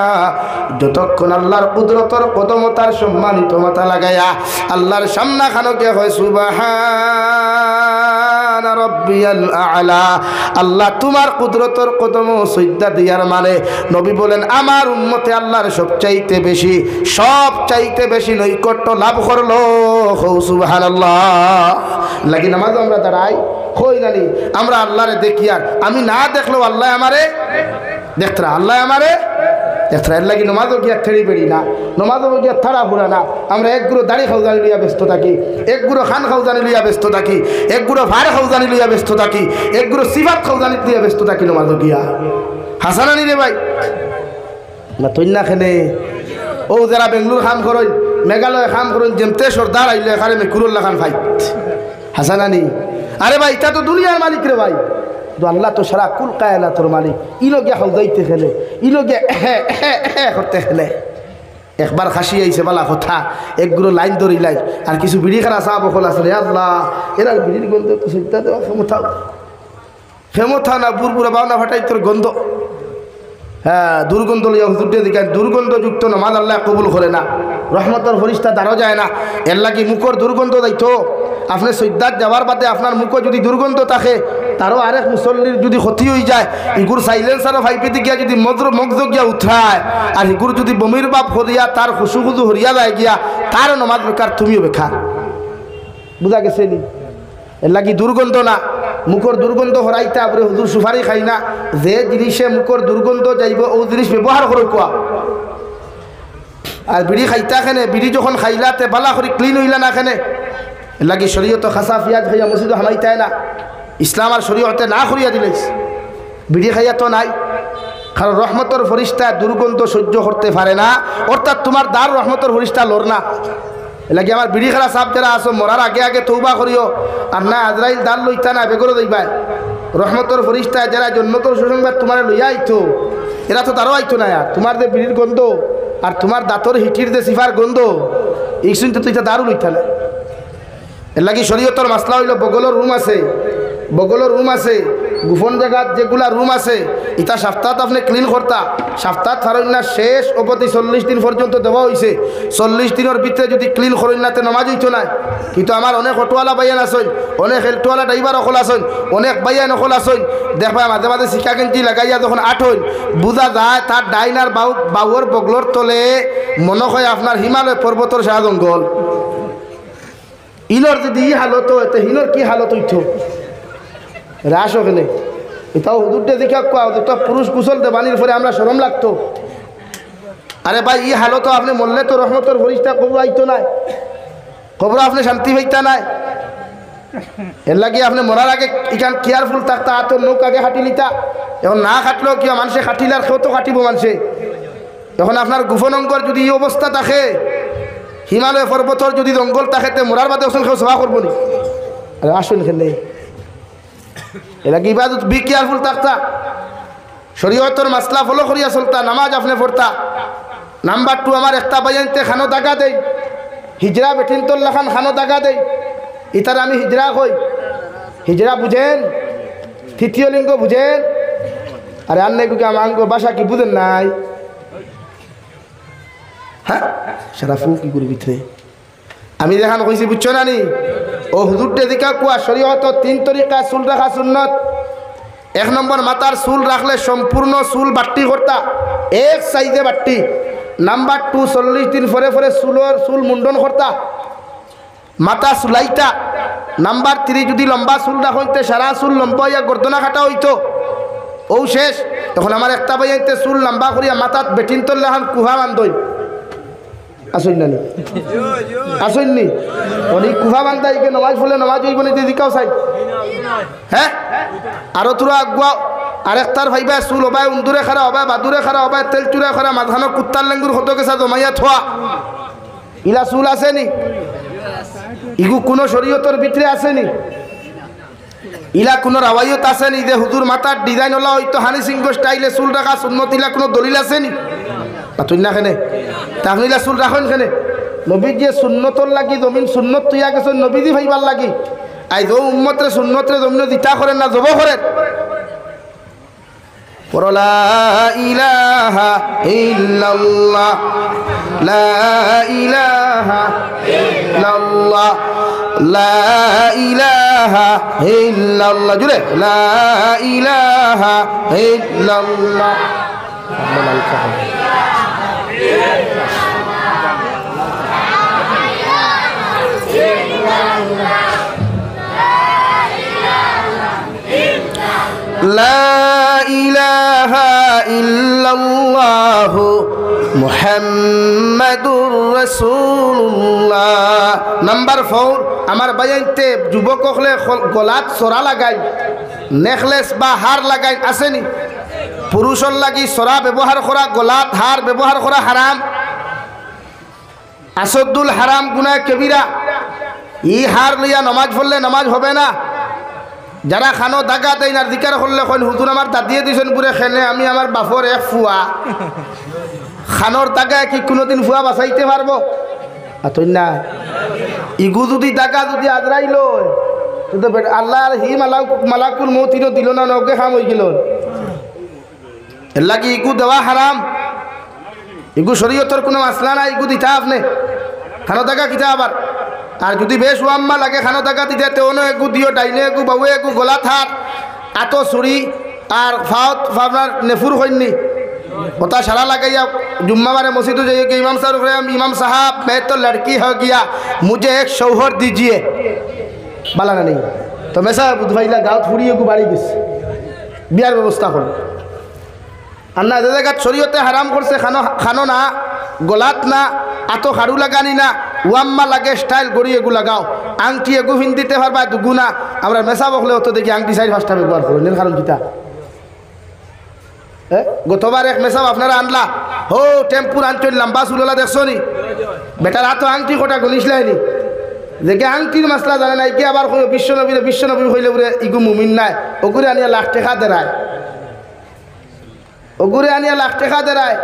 যতক্ষণ আল্লাহর কুদরতর কদম তার সম্মানিত মাথা লাগায়া আল্লাহর সামনে খানকে হয় সুবহান রাব্বিয়াল আ'লা। আল্লাহ তোমার কুদরতর কদম সিজদা দিয়ার মানে নবী বলেন আমার উম্মতে আল্লাহর সবচাইতে বেশি নৈকট্য লাভ করলো। সুবহানাল্লাহ। লাগি নামাজ আমরা দাঁড়াই কই জানি আমরা আল্লাহরে দেখি, আর আমি না দেখলেও আল্লাহ আমারে দেখতরা, আল্লাহ আমারে দেখতরা। এর লাগি নমাজও গিয়া ছেড়ি বেড়ি না, নমাজও গিয়া থাড়া ফুরা না। আমরা এক গুঁড়ো দাড়ি খাউজানি লইয়া ব্যস্ত থাকি, এক গুঁড়ো খান খাউজানি লইয়া ব্যস্ত থাকি, এক গুঁড়ো ভার খাউজানি লইয়া ব্যস্ত থাকি, এক গুঁড়ো সিফাত খাউজানি লইয়া ব্যস্ত থাকি নমাজও গিয়া। হাসানানি রে ভাই না তৈন্যা খেলে ও যারা বেঙ্গলোর খাম করই, মেঘালয় খাম করুন, যেমতে সর্দার আইলে এখানে মেকুরুল্লাহ খান ফাইট। হাসানানি আরে ভাই এটা তো দুনিয়ার মালিক রে ভাই, তো আল্লাহ তো সারা কুল কায়লা তোর মালিক। ইলো গিয়া হলদাইতে খেলে, ইলো গিয়া করতে খেলে। একবার খাসি আইছে বালা কথা, একগুলো লাইন ধরি লাইন আর কিছু বিড়ি খানা চা বকল আছে রে আল্লাহ, এরা বিড়ির গন্ধ তো চিন্তা দেওয়া ক্ষমতা না বুড়বুড়া বাউনা ফাটাই তোর গন্ধ। হ্যাঁ দুর্গন্ধ লইয়া হুজুর দিকে দুর্গন্ধযুক্ত নামাজ আল্লাহ কবুল করে না, রহমতের ফরিস্তা দাঁড়ো যায় না। এর লাগি মুখর দুর্গন্ধ দায়িত্ব। আপনি সৈদাত যাওয়ার বাদে আপনার মুখ যদি দুর্গন্ধ থাকে, তারও আরেক মুসল্লির যদি ক্ষতি হয়ে যায়, ইগুর সাইলেন্সারও ভাইপেতে গিয়া যদি মগজ গিয়া উঠায়, আর ইগুর যদি বমির বাপ হরিয়া তার খুশু খুশু হরিয়া যায় গিয়া, তারও নমাজ বেকার, তুমিও বেকার। বুঝা গেছে নি? এর লাগি দুর্গন্ধ না, মুখর দুর্গন্ধ হরাইতে আপনি হুজুর সুপারি খাই না, যে জিনিসে মুখর দুর্গন্ধ যাইব ও জিনিস ব্যবহার করে কোয়া। আর বিড়ি খাইতা খেনে, বিড়ি যখন খাইলাতে বালা করে ক্লিন হইলা না খেনে, এর লাগি শরীয়ত খাসা পিয়াজ খাইয়া মসজিদ হামাইতায় না, ইসলাম আর শরীয়তে না করিয়া দিলেছ। বিড়ি খাইয়া তো নাই, কারণ রহমতর ফরিস্তা দুর্গন্ধ সহ্য করতে পারে না, অর্থাৎ তোমার দার রহমতর ফরিস্তা লড় না। এলাকি আমার বিড়ি খেলা সাপ যারা আসো মরার আগে আগে তৌবা করিও, আর না আজরাইল দাল লইতা না বেগরও দিবা। রহমতর ফরিস্তা যারা জন্নতর সুসংবাদ তোমার লইয়া আইতো, এরা তো তারও আইতো না। আর তোমার যে বিড়ির গন্ধ আর তোমার দাঁতর হিটির যে সিফার গন্ধ, এই শুনতে তুই দারু লইতা না। এর লাগি শরীয়তর মাসলা হইল বগলের রুম আছে, বগলের রুম আছে, গোপন জায়গাত যেগুলা রুম আছে, ইটা সপ্তাহ আপনি ক্লিন করতা সপ্তাহ ফারুন না শেষ অবধি 40 দিন পর্যন্ত দেওয়া হয়েছে 40 দিনের ভিতরে যদি ক্লিন করেন না তো নামাজ হইতো না কিন্তু আমার অনেক অটোওয়ালা বাইয়ান আসেন অনেক হেলটোওয়ালা ড্রাইভার অকল আসেন অনেক বাইয়ান অকল আসেন দেখবা মাঝে মাঝে শিক্ষা কেন্দ্রি লাগাইয়া যখন আঠন বুঝা যায় তার ডাইনার বাউর বগলর তলে মনে হয় আপনার হিমালয় পর্বতর সাহা জঙ্গল ইনর যদি ই হালত এতে হিনর কি হালত হইত রাস ওখানে এটাও হুদুরটা দেখা কোয়া তো পুরুষ কুশল দেবানির পরে আমরা শরম লাগতো আরে ভাই ই হালত আপনি মরলে তো রহমতর ফরিস্তা কবর আইতো নাই কবর আপনি শান্তি পাইতা নাই এর লাগে আপনি মরার আগে ইখান কেয়ারফুল থাকতা তো নৌক আগে হাঁটি লিতা এখন না খাটলেও কি মানুষে খাটিলে আর কেউ তো কাটিব মানুষে এখন আপনার গোপন অঙ্গর যদি এই অবস্থা থাকে হিমালয় পর্বতর যদি জঙ্গল থাকে তো মরার বাদে ওসন কেউ সেবা করবো নি আরে আসুন খেলে এরা কি ইবাদত বি কেয়ারফুল থাকতা শরীয়তর মাসলা ফলো করিয়া চলতা নামাজ আপনি পড়তা নাম্বার 2 আমার একটা বাইনতে খানো দাগা দেই হিজরা বেঠিন তোল্লা খানো দাগা দেই ইতার আমি হিজরা কই হিজরা বুঝেন তৃতীয় লিঙ্গ বুঝেন আরে আন্নে কি আমাঙ্গ ভাষা কি বুঝেন নাই হ্যাঁ সারাফু কি করি ভিতরে আমি দেখান কইছি বুঝছো না নি ও হুজুরটে দিকা কুয়া শরীয়ত 3 তরিকা চুল রাখা সুন্নত 1 নম্বর মাথার চুল রাখলে সম্পূর্ণ চুল বাট্টি করতা এক সাইজে বাট্টি নাম্বার 2 40 দিন পরে পরে চুল মুন্ডন করতা মাথা চুলাইতা নাম্বার 3 যদি লম্বা চুল রাখতে সারা চুল লম্বা হইয়া গর্দনা কাটা হইতো ও শেষ তখন আমার একটা বাইতে চুল লম্বা করিয়া মাথাত বেটিন তোর লাহান কুহা বান্ধই আসুন না আসুননি অনেক কুহা বান্ধা ইকে নমাজ পড়লে নমাজ হইব না দিকাও চাই হ্যাঁ আরো তোরা আগুয়া আরেকটার ভাইবা চুল হবাই উন্দুরে খারা হবাই বাদুরে খারা হবাই তেল চুরে খারা মাঝখানো কুত্তার লেঙ্গুর হতো গেছা জমাইয়া থোয়া ইলা চুল আছে নি ইগু কোনো শরীয়তর ভিতরে আছে নি ইলা কোনো রাওয়ায়ত আছে নি যে হুজুর মাথার ডিজাইন হলা হয়তো হানি সিংহ স্টাইলে চুল রাখা সুন্নত ইলা কোনো দলিল আছে নি পাতুন না কেনে তাহলে ইলা চুল রাখেন কেনে নবী যে সুন্নতর লাগি জমিন সুন্নত তুইয়া গেছেন নবী দি ভাইবার লাগি আই যে উম্মতরে সুন্নতরে জমিন দিতা করেন না জব করেন লা ইলাহা ইল্লাল্লাহ লা ইলাহা ইল্লাল্লাহ লা ইলাহা ইল্লাল্লাহ জুড়ে লা ইলাহা ইল্লাল্লাহ লা ইলাহা ইল্লাল্লাহ মুহাম্মাদুর রাসূলুল্লাহ নাম্বার 4 আমার বাইনতে যুবক হলে গলাত সরা লাগাই নেকলেস বা হার লাগাই আসেনি পুরুষর লাগি সরা ব্যবহার করা গলাত হার ব্যবহার করা হারাম আসদুল হারাম গুনাহ কবিরা ই হার লইয়া নামাজ পড়লে নামাজ হবে না যারা খানো দাগা দেয় না দিকার করলে কইন হুজুর আমার দাদিয়ে দিছেন পুরে খেনে আমি আমার বাপর এক ফুয়া খানোর দাগা কি কোনোদিন ফুয়া বাঁচাইতে পারবো আতই না ইগু যদি দাগা যদি আজরাইল তো আল্লাহর হি মালাকুল মৌতিনো দিল না নগে খাম হয়ে গেল এর লাগি ইগু দেওয়া হারাম ইগু শরীয়তর কোনো মাসলা না ইগু দিতা আপনি খানো দাগা কিতা আবার আর যদি বেশ ওয়াম্মা লাগে খানো দাগা দিতে তেও একু দিও ডাইনে একু বাবু একু গলা থাক আতো ছুরি আর ফাওত আপনার নেফুর হইনি ওটা সারা লাগাইয়া जुम्मावारे मस्जिद जाइए कि इमाम साहब मैं तो लड़की हो गया मुझे एक शौहर दीजिए बाला ना नहीं तो मैं साहब भाईला गाँव ফুরিয়ে গু বাড়ি গেছে বিয়ার ব্যবস্থা করল আন্না যে জায়গা শরীয়তে হারাম করছে খানো না গলাত না আতো খাড়ু লাগানি না ওয়াম্মা লাগে স্টাইল গড়ি এগু লাগাও আংটি এগু ফিন দিতে পারবা দুগুনা আমরা মেসা বকলে অত দেখি আংটি 4-5টা ব্যবহার করেন এর কারণ কিতা গতবার এক মেসাব আপনারা আনলা হো টেম্পুর আনচল লম্বা চুললা দেখছো নি বেটার হাতো আংটি কটা গলিসলাইনি দেখে আংটির মাসলা জানে না কি আবার বিশ্বনবী হইলে বলে ইগু মুমিন নাই ওগুরে আনিয়া লাখ টাকা দেয় ওগুরে আনিয়া লাখ টাকা দেয়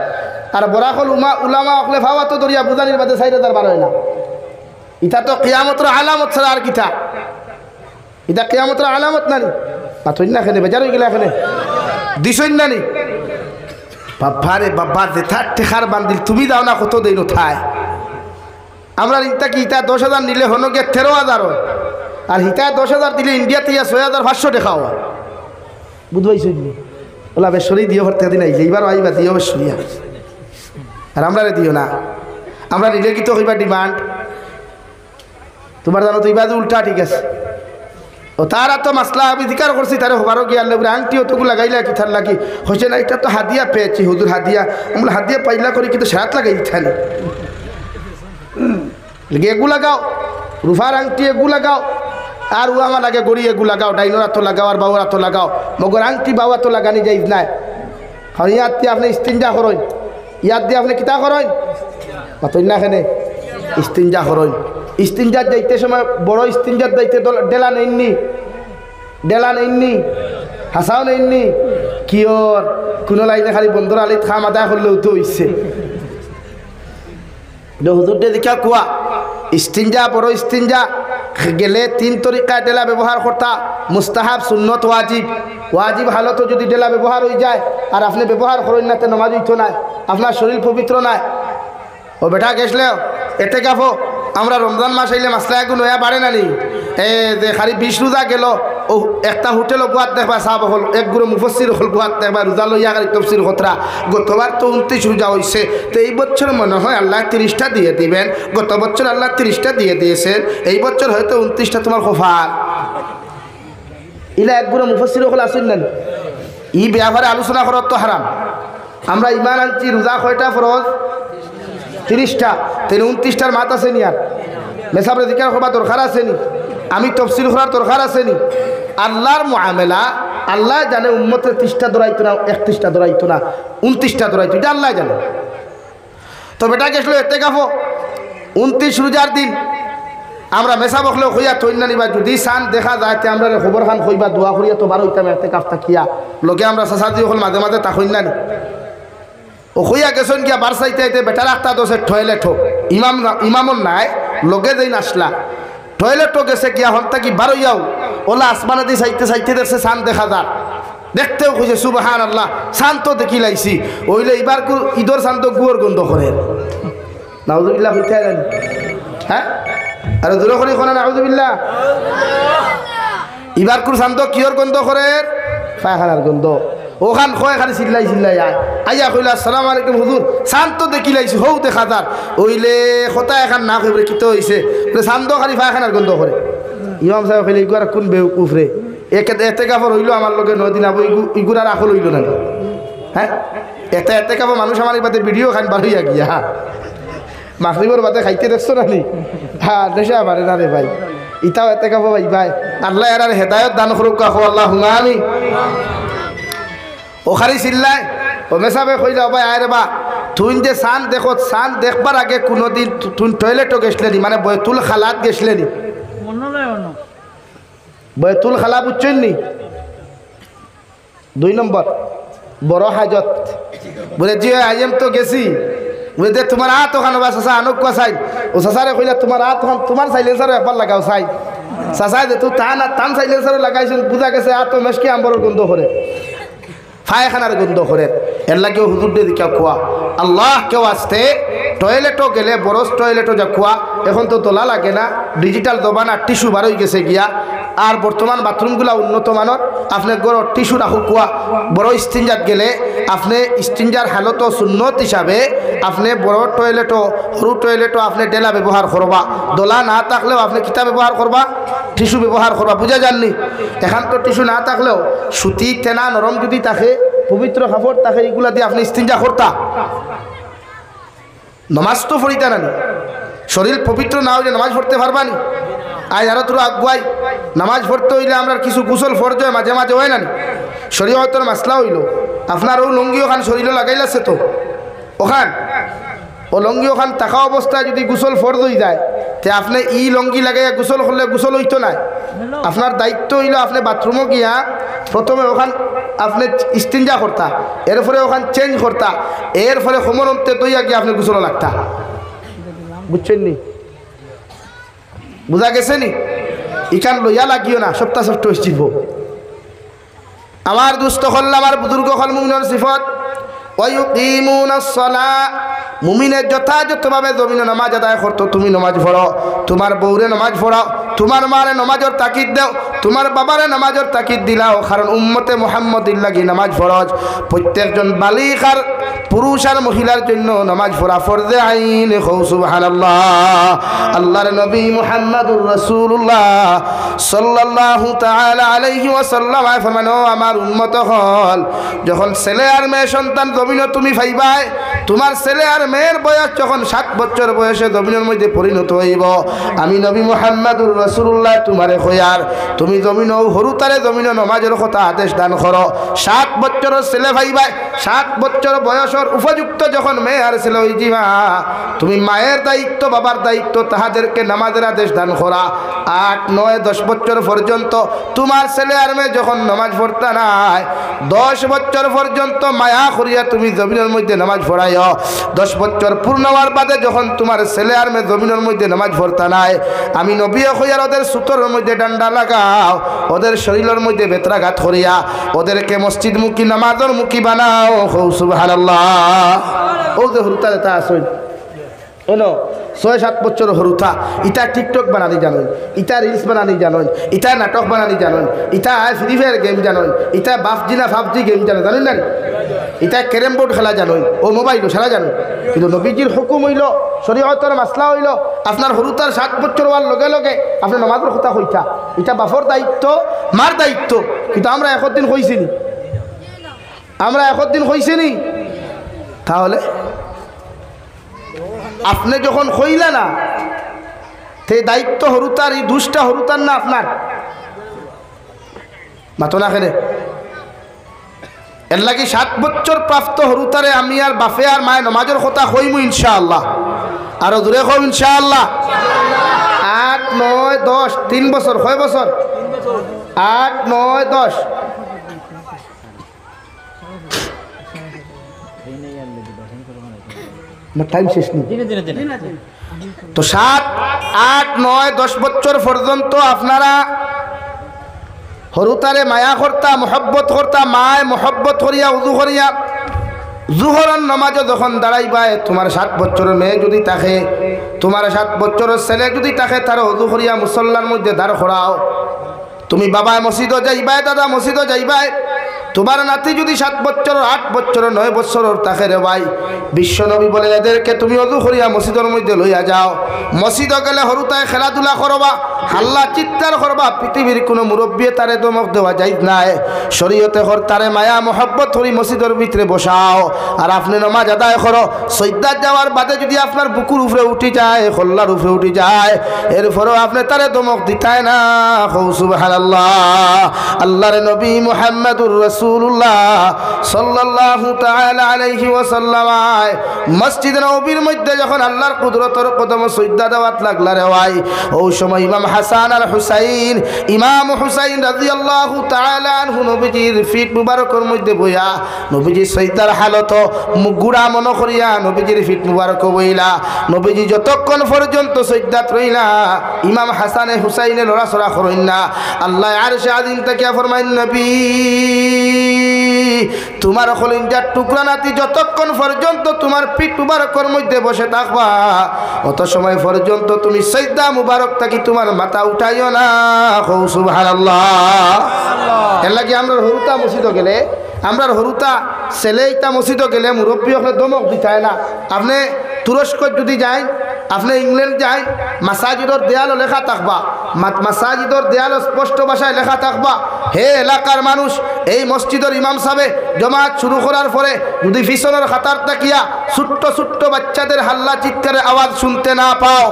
আর বরাকল উলামা অকলে ভাওয়া তো দরিয়া বুঝানির বাদে 4,000 হয় না ইটা তো কিয়ামতের আলামত ছাড়া আর কিতা এটা কিয়ামতের আলামত নানি পাথর না খেলে বেজার হয়ে গেলে এখানে দিছই না নি বাবা রে বাবা যেথার টেকার বান্দিল তুমি দাও না কত দিন উঠায় আমরা ইটা কি ইটা 10,000 নিলে হনো গিয়ে 13,000 হয় আর হিতা 10,000 দিলে ইন্ডিয়াতে 6,500 টাকা হয় বুঝবাইছি ওলা বেসরি দিও ভরতে দিন আইলে এইবার আইবা দিও বেসরি আর আমরা দিও না আমরা নিলে কি তো হইবা ডিমান্ড তোমার জানো তো এইবার উল্টা ঠিক আছে ও তারা তো মাসলা আমি জিকার করছি তারে হবারও গিয়ে আল্লাহ আংটি অতগু লাগাইলা কি থার লাগি হয়েছে না এটা তো হাদিয়া পেয়েছি হুজুর হাদিয়া আমরা হাদিয়া পাইলা করি কিন্তু সারাত লাগাই দিতানি এগু লাগাও রুফার আংটি এগু লাগাও আর ও আমার লাগে গড়ি এগু লাগাও ডাইনোরা তো লাগাও আর বাউরা তো লাগাও মগর আংটি বাবা তো লাগানি যাই নাই আর ইয়াদ দিয়ে আপনি ইস্তিনজা করেন ইয়াদ দিয়ে আপনি কিতা করেন অতই না খেনে ইস্তিনজা করেন ইস্তিনজার যাইতে সময় বড় ইস্তিনজার যাইতে ডেলা নেননি হাসাও নেননি কিয়র কোনো লাইনে খালি বন্ধুর আলিত খাম আদায় করলেও তো হইছে হুজুর দেখা কুয়া ইস্তিনজা বড় ইস্তিনজা গেলে 3 তরিকায় ডেলা ব্যবহার করতা মুস্তাহাব সুন্নত ওয়াজিব হালত যদি ডেলা ব্যবহার হয়ে যায় আর আপনি ব্যবহার করেন না তো নামাজ হইতো না আপনার শরীর পবিত্র নাই ও বেটা গেছলেও এতে গাফো আমরা রমজান মাস আইলে মাসলা একটু নয়া বাড়ে না নি যে খালি 20 রোজা গেল ও একটা হোটেলও বুয়াত দেখবা সাহাব হল এক গুরু মুফসির হল বুয়াত দেখবা রোজা লইয়া খালি তফসির খতরা গতবার তো 29 রোজা হয়েছে তো এই বছর মনে হয় আল্লাহ 30টা দিয়ে দিবেন গত বছর আল্লাহ 30টা দিয়ে দিয়েছেন এই বছর হয়তো 29টা তোমার কপাল ইলা এক গুরু মুফসির হল আসেন না ই ব্যাপারে আলোচনা করার তো হারাম আমরা ইমান আনছি রোজা কয়টা ফরজ 30টা 29টার মাত আছে নি আর মেসাবরে জিকার করবা দরকার আছে নি আমি তফসিল করার দরকার আছে নি আল্লাহর মুআমেলা আল্লাহ জানে উম্মতের 30টা দৌড়াইতো না 31টা দৌড়াইতো না 29টা দৌড়াইতো এটা আল্লাহ জানে তো বেটা গেছিল এতে গাফো 29 রোজার দিন আমরা মেসা বকলেও হইয়া থইন না নিবা যদি সান দেখা যায় তে আমরা খবর খান কইবা দোয়া করিয়া তো বার হইতাম এতে কাফতা কিয়া লগে আমরা সাসাদি হল মাঝে মাঝে তা হইন না নি ও হইয়া গেছেন গিয়া বার চাইতে আইতে বেটার একটা দোষে টয়লেট হোক ইমামন নাই লগে যেই আসলা টয়লেটও গেছে গিয়া হন্তা কি বার হইয়াও ওলা আসমানে দিয়ে চাইতে দেখছে সান দেখা যার দেখতেও কইছে সুবহানাল্লাহ সান তো দেখি লাইছি ওইলে এবার ঈদর সান তো গুয়ার গন্ধ করে নাউজুবিল্লাহ হইতে জানি হ্যাঁ আর দূরে করে কোনা নাউজুবিল্লাহ এবার সান তো কিয়র গন্ধ করে পায়খানার গন্ধ ওখান কয় খালি চিল্লাই আইয়া কইলা আসসালামু আলাইকুম হুজুর শান্ত দেখি লাইছি হৌ দেখা যার ওইলে কথা এখন না কইবে কিতো হইছে শান্ত খালি পায়খানার গন্ধ করে ইমাম সাহেব কইলে ইগুয়ার কোন বেউকুফ রে এতে কাপড় হইলো আমার লগে 9 দিন আবো ইগুরার আখল হইল না হ্যাঁ এতে কাপড় মানুষ আমার বাদে ভিডিও খান বার হইয়া গিয়া মাগরিবের বাদে খাইতে দেখছো না নি হ্যাঁ নেশা পারে না রে ভাই ইটাও এতে কাপড় ভাই আল্লাহ এর হেদায়েত দান করুক আল্লাহুম্মা আমিন ও খালি চিল্লাই ও মেসাবে কই যাও ভাই আরে বা তুই যে সান দেখো সান দেখবার আগে কোনোদিন তুই টয়লেটও গেছলেনি মানে বয়তুল খালাত গেছলেনি বয়তুল খালা বুঝছেন নি 2 নম্বর বড় হাজত বলে জি আইএম তো গেছি বলে যে তোমার হাত ওখানে বা চাষা আনুক চাই ও চাষারে কইলা তোমার হাত ওখান তোমার সাইলেন্সারও একবার লাগাও চাই চাষাই যে তুই টান সাইলেন্সারও লাগাইছিল বুঝা গেছে আর তো মেশকি আম্বরের গন্ধ করে পায়খানার গন্ধ করে এর লাগে হুজুর দিয়ে দিকা খোয়া আল্লাহ কেউ আসতে টয়লেটও গেলে বরস টয়লেটও যা খোয়া এখন তো তোলা লাগে না ডিজিটাল দোবানা টিস্যু বার হয়ে গেছে গিয়া আর বর্তমান বাথরুমগুলা উন্নত মানের আপনি গড় টিস্যু রাখো খোয়া বড় স্টিঞ্জার গেলে আপনি স্টিঞ্জার হালত সুন্নত হিসাবে আপনি বড় টয়লেটও সরু টয়লেটও আপনি ডেলা ব্যবহার করবা দোলা না থাকলেও আপনি কিতা ব্যবহার করবা টিস্যু ব্যবহার করবা বুঝা যাননি এখন তো টিস্যু না থাকলেও সুতি তেনা নরম যদি থাকে পবিত্র কাপড় থাকে এগুলা দিয়ে আপনি ইস্তিনজা করতা নমাজ তো পড়িতা না শরীর পবিত্র না হইলে নামাজ পড়তে পারবানি আজ আরো তোর আগুয়াই নামাজ পড়তে হইলে আমরা কিছু গোসল ফরজ হয় মাঝে মাঝে হয় না শরীয়তের মাসলা হইল আপনার ও লুঙ্গি ওখান শরীরে লাগাইলাছে তো ওখান ও লঙ্গি ওখান থাকা অবস্থায় যদি গোসল ফরজ হয়ে যায় তে আপনি ই লঙ্গি লাগাইয়া গোসল করলে গোসল হইতো না আপনার দায়িত্ব হইল আপনি বাথরুমও গিয়া প্রথমে ওখান আপনি ইস্তিনজা করতা এরপরে ওখান চেঞ্জ করতা এরপরে সমরন্তে দইয়া গিয়ে আপনি গোসল লাগতা বুঝছেন নি বুঝা গেছে নি ইখান লইয়া লাগিও না সপ্তাহ হইব আমার দুস্থ হল আমার বুজুর্গ হল মুমিনের সিফত ওয়ায়ুকিমুনাস সালাহ মুমিনের যথাযথভাবে জমিনে নামাজ আদায় করতো তুমি নামাজ পড়ো তোমার বউরে নামাজ পড়াও তোমার মারে নামাজের তাকিদ দাও তোমার বাবারে নামাজের তাকিদ দিলাও কারণ উম্মতে মুহাম্মদির লাগি নামাজ ফরজ প্রত্যেকজন বালিগ আর পুরুষ আর মহিলার জন্য নামাজ পড়া ফরজে আইন হও সুবহানাল্লাহ আল্লাহর নবী মুহাম্মদুর রাসূলুল্লাহ সাল্লাল্লাহু তাআলা আলাইহি ওয়াসাল্লাম ফরমানো আমার উম্মত হল যখন ছেলে আর মেয়ে সন্তান জমিনে তুমি পাইবাই তোমার ছেলে আর মেয়ের বয়স যখন 7 বছর বয়সে জমিনের মধ্যে পরিণত হইব আমি নবী মুহাম্মদুর রাসূলুল্লাহ তোমারে কইয়ার তুমি জমিন হরুতারে জমিন নামাজের কথা আদেশ দান করো 7 বছরের ছেলে ভাইবাই 7 বছর বয়সের উপযুক্ত যখন মেয়ে আর ছেলে হইজিবা তুমি মায়ের দায়িত্ব বাবার দায়িত্ব তাহাদেরকে নামাজের আদেশ দান করা 8, 9, 10 বছর পর্যন্ত তোমার ছেলে আর মেয়ে যখন নামাজ পড়তা নাই 10 বছর পর্যন্ত মায়া করিয়া তুমি জমিনের মধ্যে নামাজ পড়াইও 10 বছর পূর্ণ হওয়ার বাদে যখন তোমার ছেলে আর মেয়ে জমিনের মধ্যে নামাজ পড়তা নাই আমি নবী কইয়ার ওদের সুতোর মধ্যে ডান্ডা লাগাও ওদের শরীরের মধ্যে বেত্রাঘাত করিয়া ওদেরকে মসজিদ মুখী নামাজের মুখী বানাও সুবহানাল্লাহ ও যে হরুতা তা আসই এনো 6-7 বছর হরুথা ইটা টিকটক বানানি জানোই ইটা রিলস বানানি জানোই ইটা নাটক বানানি জানোই ইটা ফ্রি ফায়ার গেম জানোই ইটা পাবজি গেম জানো জানেন না ইটা ক্যারেম বোর্ড খেলা জানোই ও মোবাইল খেলা জানো কিন্তু নবীজির হুকুম হইল শরীয়তের মাসলা হইল আপনার হরুতার 7 বছর হওয়ার লগে লগে আপনার নামাজের কথা কইতা এটা বাপর দায়িত্ব মার দায়িত্ব কিন্তু আমরা একদিন কইছিনি তাহলে আপনি যখন কইলা না সেই দায়িত্ব হরুতার এই দুষ্টা হরুতার না আপনার মাতো না খেলে এর লাগি 7 বছর প্রাপ্ত হরুতারে আমি আর বাপে আর মায়ের নামাজের কথা কইমু ইনশাআল্লাহ আরো দূরে কম ইনশাআল্লাহ 8, 9, 10 3 বছর কয় বছর 8, 9, 10 টাইম শেষ নেই তো 7, 8, 9, 10 বছর পর্যন্ত আপনারা হরুতারে মায়া করতা মহব্বত করতা মায় মহব্বত করিয়া উজু করিয়া জুহরের নামাজে যখন দাঁড়াইবাই তোমার 7 বছরের মেয়ে যদি থাকে তোমার 7 বছরের ছেলে যদি থাকে তার উজু করিয়া মুসল্লার মধ্যে দাঁড় করাও তুমি বাবা মসজিদে যাইবাই দাদা মসজিদে যাইবাই তোমার নাতি যদি 7 বছর 8 বছর 9 বছর থাকে রে ভাই বিশ্বনবী বলে এদেরকে তুমি ওযু করিয়া মসজিদের মধ্যে লইয়া যাও মসজিদে গেলে হরুতায় খেলাধুলা করবা হাল্লা চিৎকার করবা পৃথিবীর কোনো মুরব্বী তারে দমক দেওয়া যাইত নাই শরীয়তে হর তারে মায়া মোহব্বত করি মসজিদের ভিতরে বসাও আর আপনি নামাজ আদায় করো সজদাত যাওয়ার বাদে যদি আপনার বুকুর উপরে উঠি যায় খল্লার উপরে উঠি যায় এরপরেও আপনি তারে দমক দিতায় না সুবহানাল্লাহ আল্লাহর নবী মুহাম্মদুর রাসূলুল্লাহ সাল্লাল্লাহু তাআলা আলাইহি ওয়াসাল্লাম মসজিদ নববীর মধ্যে যখন আল্লাহর কুদরতের কদম সজদা দেওয়াত লাগলা রে ভাই ওই সময় ইমাম হাসান আর হুসাইন ইমাম হুসাইন রাদিয়াল্লাহু তাআলা আনহু নবীজির ফিট মুবারকের মধ্যে বইয়া নবীজি সজদার হালত মুগুড়া মন করিয়া নবীজির ফিট মুবারক বইলা নবীজি যতক্ষণ পর্যন্ত সজদাত রইলা ইমাম হাসান হুসাইনে লড়াছড়া করেন না আল্লাহ আরশে আজিম থেকে ফরমাইন নবী তোমার কলিজার টুকরা নাতি যতক্ষণ পর্যন্ত তোমার পিঠ মুবারকের মধ্যে বসে থাকবা অত সময় পর্যন্ত তুমি সাজদা মুবারক থাকি তোমার মাথা উঠাইও না সুবহানাল্লাহ এর লাগি আমরা হরুতা মসজিদে গেলে আমরা হরুতা ছেলেটা মসজিদে গেলে মুরব্বী হলে দমক দিতায় না আপনি তুরস্ক যদি যাই আপনি ইংল্যান্ড যাই মাসাজিদর দেয়ালও লেখা থাকবা মাসাজিদর দেয়াল স্পষ্ট ভাষায় লেখা থাকবা হে এলাকার মানুষ এই মসজিদের ইমাম সাহেব জমাত শুরু করার পরে যদি পিছনের খাতার তাকিয়া ছোট্ট ছোট্ট বাচ্চাদের হাল্লা চিৎকারের আওয়াজ শুনতে না পাও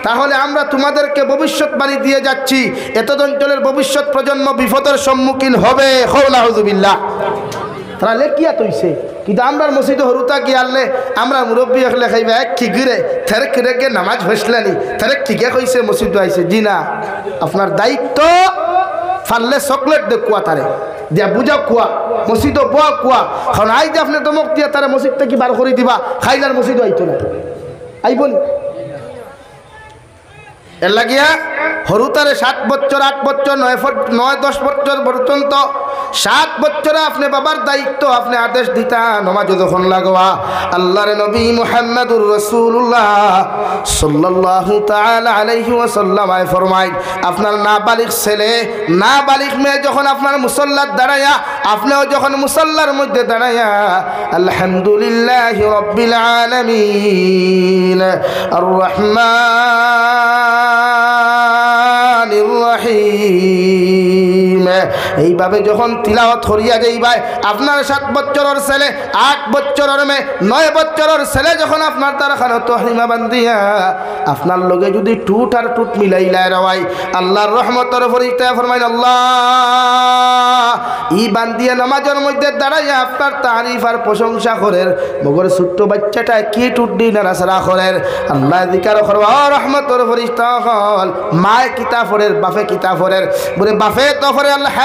তাহলে আমরা তোমাদেরকে ভবিষ্যৎবাণী দিয়ে যাচ্ছি এত অঞ্চলের ভবিষ্যৎ প্রজন্ম বিপদের সম্মুখীন হবে নাউযুবিল্লাহ তারা লেখিয়া তৈছে কিন্তু আমরা মসজিদে হরুতা কি আনলে আমরা মুরব্বী হলে খাইবা এক খিগিরে থেরে খিরেকে নামাজ হইসলানি থেরে ঠিকে কইছে মসজিদ আইছে জি না আপনার দায়িত্ব ফাললে চকলেট দে কুয়া তারে দিয়া বুঝা কুয়া মসজিদ বুয়া কুয়া কারণ আই যে আপনি দমক দিয়া তারা মসজিদ থেকে বার করে দিবা খাইলার মসজিদ আইতো না আইবন এর লাগিয়া হরুতারে 7 বছর 8 বছর 9-10 বছর পর্যন্ত 7 বছরে আপনি বাবার দায়িত্ব আপনি আদেশ দিতা নামাজ যখন লাগোয়া আল্লাহর নবী মুহাম্মদুর রাসূলুল্লাহ সাল্লাল্লাহু তাআলা আলাইহি ওয়াসাল্লাম ফরমায় আপনার নাবালিগ ছেলে নাবালিগ মেয়ে যখন আপনার মুসাল্লাত দাঁড়ায়া আপনিও যখন মুসাল্লার মধ্যে দাঁড়ায়া আলহামদুলিল্লাহি রাব্বিল আলামিন আর রহমানির রহিম এইভাবে যখন তিলাওয়াত করিয়া যাইবাই আপনার 7 বছরের ছেলে 8 বছরের মেয়ে 9 বছরের ছেলে যখন আপনার তারখানে তহরিমা বান্ধিয়া আপনার লগে যদি টুট আর টুট মিলাইলা রাওয়াই আল্লাহর রহমতের ফরিস্তা ফরমাইন আল্লাহ ই বান্ধিয়া নামাজের মধ্যে দাঁড়াইয়া আপনার তারিফ আর প্রশংসা করেন মগর ছোট্ট বাচ্চাটা কি টুট দি নাড়াছাড়া করেন আল্লাহ জিকার করবা রহমতের ফরিস্তা হল মায় কিতাব পড়ের বাপে কিতাব পড়ের বলে বাপে তো পড়ে আল্লাহ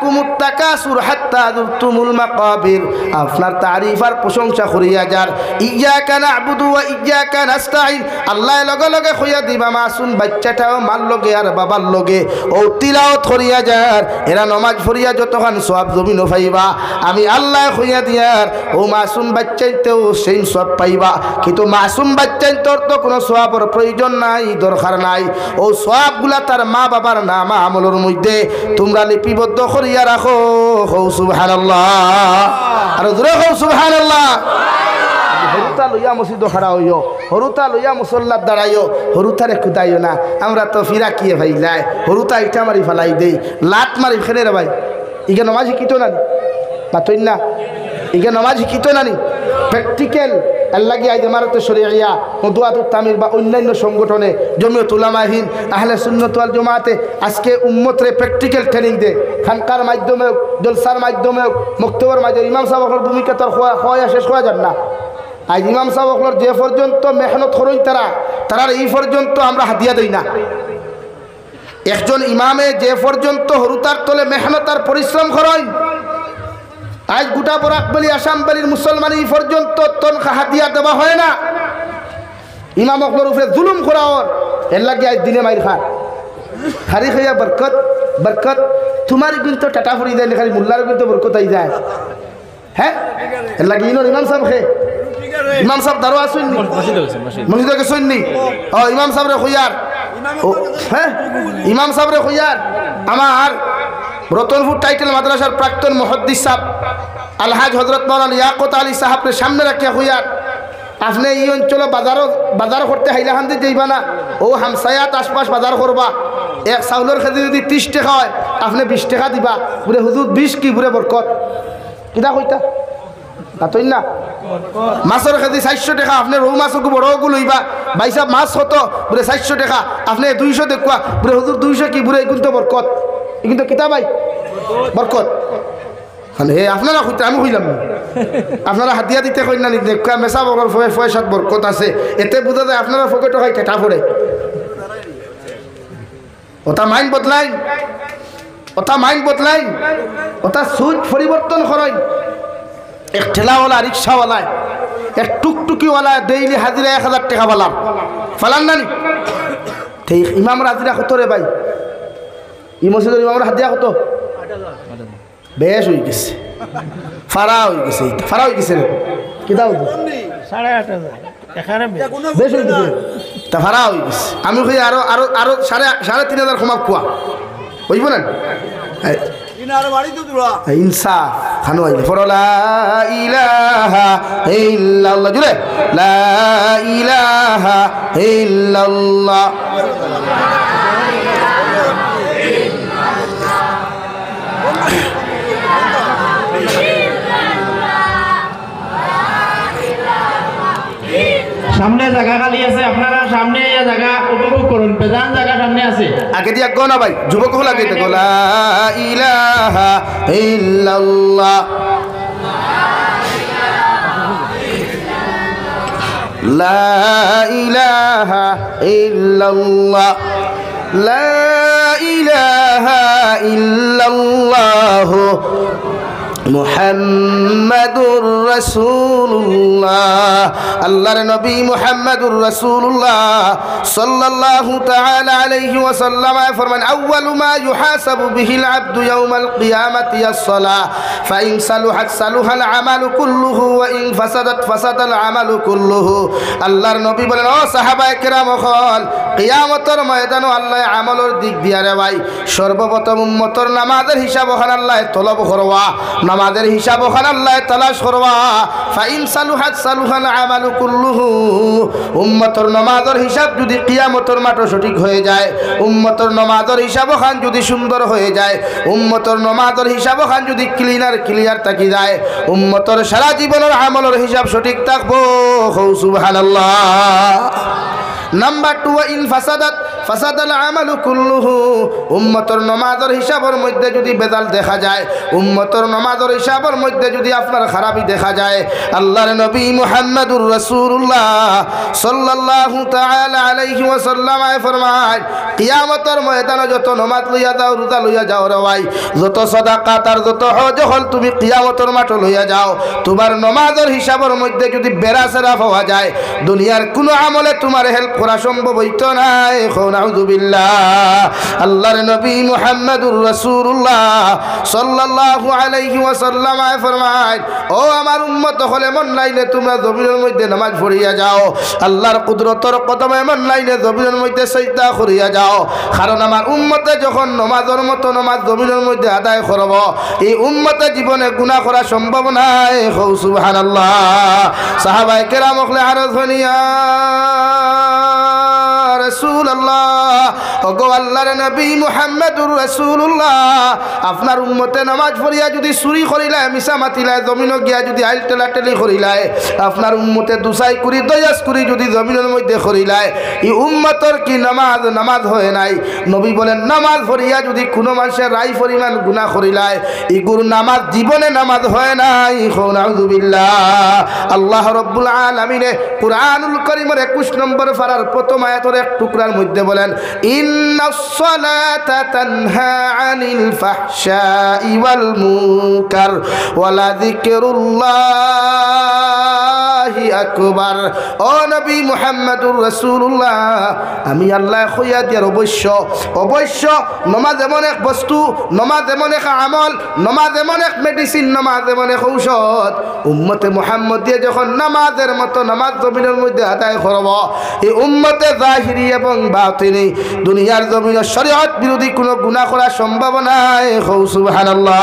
কুমুত্তাকাসুর হাত্তা যুরতুমুল মাকাবির আপনার তারিফ আর প্রশংসা করিয়া যার ইয়্যাকা না'বুদু ওয়া ইয়্যাকা নাস্তাঈন আল্লাহ লগে লগে কইয়া দিবা মাসুম বাচ্চাটাও মার লগে আর বাবার লগে ও তিলাওয়াত করিয়া যার এরা নামাজ পড়িয়া যতখান সওয়াব জমিনও পাইবা আমি আল্লাহ কইয়া দিয়ার ও মাসুম বাচ্চাইতেও সেই সওয়াব পাইবা কিন্তু মাসুম বাচ্চাই তোর তো কোনো সওয়াবের প্রয়োজন নাই দরকার নাই ও সওয়াবগুলা তার মা বাবার নাম আমলের মধ্যে তোমরা লিপিবদ্ধ করিয়া রাখো হৌ সুবহানাল্লাহ আর জোরে হৌ সুবহানাল্লাহ হরুতা লইয়া মসজিদ খাড়া হইও হরুতা লইয়া মুসল্লাত দাঁড়াইও হরুতারে খুদাইও না আমরা তো ফিরাকিয়ে ভাইলাই হরুতা ইটা মারি ফেলাই দেই লাত মারি ফেলে রে ভাই ইগে নমাজ শিখিত না বাতই না ইগে নমাজ শিখিত নানি প্র্যাকটিক্যাল আল্লাহি আইজ ইমারতে শরিয়া মদুয়াতুত তামির বা অন্যান্য সংগঠনে জমিয়ত উলামা হিন্দ আহলে সুন্নাত ওয়াল জামাতে আজকে উম্মতরে প্র্যাকটিক্যাল ট্রেনিং দে খানকার মাধ্যমে জলসার মাধ্যমে মুক্তবর মাধ্যমে ইমাম সাহেবের ভূমিকা তার হওয়া শেষ হওয়া যান না আজ ইমাম সাহেবের যে পর্যন্ত মেহনত করই তারার এই পর্যন্ত আমরা হাতিয়া দেই না একজন ইমামে যে পর্যন্ত হরুতার তলে মেহনত আর পরিশ্রম করেন আজ গোটা বরাকবালি আসামবালির মুসলমান এই পর্যন্ত তনখা হাতিয়া দেওয়া হয় না ইমাম অকলর উপরে জুলুম করা ওর এর লাগে আজ দিনে মাইর খান খারি খাইয়া বরকত বরকত তোমার কিন্তু টাটা ফুরি যায় খালি মোল্লার কিন্তু বরকত আই যায় হ্যাঁ এর লাগে ইনোর ইমাম সাহেব খে ইমাম সাহেব দারোয়া শুননি মসজিদে শুননি ও ইমাম সাহেব রে খুইয়ার হ্যাঁ ইমাম সাহেব রে খুইয়ার আমার রতনপুর টাইটেল মাদ্রাসার প্রাক্তন মুহাদ্দিস সাহেব আলহাজ হযরত মাওলানা ইয়াকুত আলী সাহেবের সামনে রাখিয়া খুইয়ার আপনি এই অঞ্চলে বাজার করতে হাইলাখান দিয়ে যাইবা না ও হামসায়াত আশপাশ বাজার করবা এক চাউলের খেতে যদি 30 টাকা হয় আপনি 20 টাকা দিবা বুড়ে হুজুর 20 কি বুড়ে বরকত কিনা কইতা তাই না মাছের খেতে 400 টাকা আপনি রৌ মাছকে বড়গু লইবা ভাই সাহেব মাছ কত বুড়ে 400 টাকা আপনি 200 দেখুয়া বুড়ে হুজুর 200 কি বুড়ে কিন্তু বরকত কিন্তু কিতা ভাই বরকত হে আপনারা কইতে আমি কইলাম না আপনারা হাতিয়া দিতে কই না দেখা মেসা বগর পয়সাত বরকত আছে এতে বুঝা যায় আপনারা পকেট হয় কেটা পড়ে ওটা মাইন্ড বদলাই ওটা সুদ পরিবর্তন করাই এক ঠেলাওয়ালা রিক্সাওয়ালা এক টুকটুকিওয়ালা ডেইলি হাজিরা 1000 টাকা বলাম ফালান না ঠিক ইমামরা হাজিরা কত রে ভাই ই মসজিদের ইমামরা হাজিরা কত বেশ হয়ে গেছে ফারা হয়ে গেছে কিতা হইব 8,500 বেশ হয়ে গেছে তা ফারা হয়ে গেছে আমি কই আরো 3,500 ক্ষমা কুয়া হইব না ইনসাফ খানো আইলে ফর লা ইলাহা ইল্লাল্লাহ জুড়ে লা ইলাহা ইল্লাল্লাহ সামনে জায়গা খালি আছে আপনারা সামনে এই জায়গা উপভোগ করুন বেজান জায়গা সামনে আছে আগে দিয়া গো না ভাই যুবক হল আগে দেখো লা ইলাহা ইল্লাল্লাহ লা ইলাহা ইল্লাল্লাহ লা ইলাহা ইল্লাল্লাহ মুহাম্মাদুর রাসূলুল্লাহ আল্লাহর নবী মুহাম্মাদুর রাসূলুল্লাহ সাল্লাল্লাহু তাআলা আলাইহি ওয়াসাল্লাম ফরমান আউয়ালু মা ইউহাসাবু বিহিল আবদু ইয়াউমাল কিয়ামাতি আস-সালাহ ফাইন সালুহাত সালুহাল আমালু কুল্লুহু ওয়া ইন ফাসাদাত ফাসাদাল আমালু কুল্লুহু আল্লাহর নবী বলেন ও সাহাবায়ে কেরাম হল কিয়ামতের ময়দানে আল্লাহ আমলের দিক দিয়া রে ভাই সর্বপ্রথম উম্মতের নামাজের হিসাব ওখানে আল্লাহ তলব করবা নামাজের হিসাব ওখানে আল্লাহ তালাশ করবা ফাইন সালুহাত সালুহাল আমালু কুল্লুহু উম্মতের নামাজের হিসাব যদি কিয়ামতের মাঠে সঠিক হয়ে যায় উম্মতের নামাজের হিসাব ওখান যদি সুন্দর হয়ে যায় উম্মতের নামাজের হিসাব ওখান যদি ক্লিয়ার থাকি যায় উম্মতের সারা জীবনের আমলের হিসাব সঠিক থাকবো সুবহানাল্লাহ নাম্বার 2 ইন ফাসাদাত ফাসাদাল আমালু কুল্লুহু উম্মতের নামাজের হিসাবের মধ্যে যদি বেদাল দেখা যায় উম্মতের নামাজের হিসাবের মধ্যে যদি আপনার খারাপি দেখা যায় আল্লাহর নবী মুহাম্মাদুর রাসূলুল্লাহ সাল্লাল্লাহু তাআলা আলাইহি ওয়াসাল্লাম ফরমায় কিয়ামতের ময়দানে যত নামাজ লইয়া যাও রোজা লইয়া যাও রে ভাই যত সাদাকাত আর যত হজ হল তুমি কিয়ামতের মাঠে লইয়া যাও তোমার নামাজের হিসাবের মধ্যে যদি বেরাসেরা পাওয়া যায় দুনিয়ার কোনো আমলে তোমার হেল্প করা সম্ভব হইতো না নাউযু বিল্লাহ আল্লাহর নবী মুহাম্মাদুর রাসূলুল্লাহ সাল্লাল্লাহু আলাইহি ওয়াসাল্লাম ফরমায় ও আমার উম্মত হলে মন লাইনে তোমরা জমিনের মধ্যে নামাজ পড়িয়া যাও আল্লাহর কুদরতের কদমে মন লাইনে জমিনের মধ্যে সিজদা করিয়া যাও কারণ আমার উম্মতে যখন নামাজের মতো নামাজ জমিনের মধ্যে আদায় করব এই উম্মতে জীবনে গুনাহ করা সম্ভব নয় সুবহানাল্লাহ সাহাবায়ে কেরাম হলে আরজ হনিয়া রাসূলুল্লাহ ওগো আল্লাহর নবী মুহাম্মাদুর রাসূলুল্লাহ আপনার উম্মতে নামাজ পড়িয়া যদি চুরি করিলায় মিছা মাতিলায় জমিন গিয়া যদি আইল টেলাটেলি করিলায় আপনার উম্মতে দুসাই করি দয়াস করি যদি জমিনের মধ্যে করিলায় এই উম্মতর কি নামাজ হয় নাই নবী বলেন নামাজ পড়িয়া যদি কোনো মানুষের রাই পরিমাণ গুনাহ করিলায় ইগুর নামাজ জীবনে নামাজ হয় নাই নাউযু বিল্লাহ আল্লাহ রাব্বুল আলামিন কুরআনুল কারীমের 21 নম্বর পারার প্রথম আয়াতের এক টুকরার মধ্যে বলেন ইন্নাস সালাতা তানহা আনিল ফাহশাই ওয়াল মুনকার ওয়ালা যিকরুল্লাহি আকবার ও নবী মুহাম্মাদুর রাসূলুল্লাহ আমি আল্লাহ কইয়া দিয়ার অবশ্য নামাজ এমন এক বস্তু নামাজ এমন এক আমল নামাজ এমন এক মেডিসিন নামাজ এমন এক ঔষধ উম্মতে মুহাম্মদিয়া যখন নামাজের মতো নামাজ জমিনের মধ্যে আদায় করব এই উম্মতে জাহিরি এবং বাতিনি দুনিয়ার জমিনে শরীয়ত বিরোধী কোনো গুনাহ করা সম্ভব নাই সুবহানাল্লাহ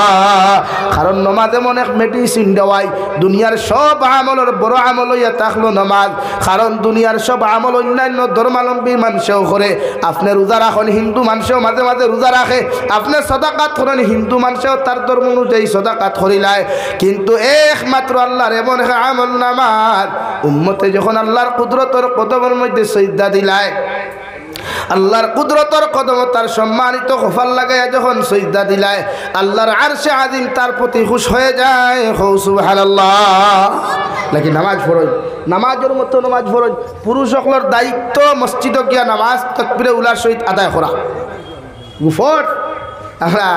কারণ নামাজ এমন এক মেডিসিন দেওয়াই দুনিয়ার সব আমলের বড় আমল হইয়া থাকলো নামাজ কারণ দুনিয়ার সব আমল অন্যান্য ধর্মাবলম্বী মানুষও করে আপনি রোজা রাখেন হিন্দু মানুষও মাঝে মাঝে রোজা রাখে আপনি সাদাকাত করেন হিন্দু মানুষও তার ধর্ম অনুযায়ী সাদাকাত করিলায় কিন্তু একমাত্র আল্লাহর এমন এক আমল নামাজ উম্মতে যখন আল্লাহর কুদরতের কদমের মধ্যে সিজদা দিলায় আল্লাহর কুদরতের কদম তার সম্মানিত কপাল লাগাইয়া যখন সিজদা দিলায় আল্লাহর আরশে আজিম তার প্রতি খুশ হয়ে যায় সুবহানাল্লাহ নাকি নামাজ পড়ই নামাজের মতো নামাজ পড়ই পুরুষ সকলের দায়িত্ব মসজিদে গিয়া নামাজ তাকবীরে উলার সহিত আদায় করা গুফর আমরা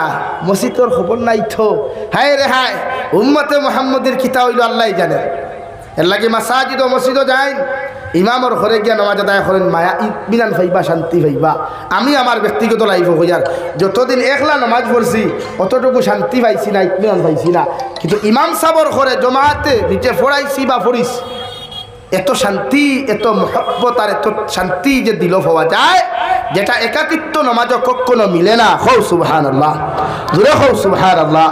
মসজিদের খবর নাই তো হায় রে হায় উম্মতে মুহাম্মদের কিতাব হইল আল্লাহ জানে এর লাগে মাসাজিদ ও মসজিদও যায় ইমামর ঘরে গিয়া নামাজ আদায় করেন মায়া ইতমিনান পাইবা শান্তি পাইবা আমি আমার ব্যক্তিগত লাইফ হইয়ার যতদিন একলা নামাজ পড়ছি অতটুকু শান্তি পাইছি না ইতমিনান পাইছি না কিন্তু ইমাম সাবর ঘরে জমাতে নিচে পড়াইছি বা পড়িস এত শান্তি এত মহব্বত আর এত শান্তি যে দিল পাওয়া যায় যেটা একাকিত্ব নামাজ কখনো মিলে না হৌ সুবহানাল্লাহ জোরে হৌ সুবহানাল্লাহ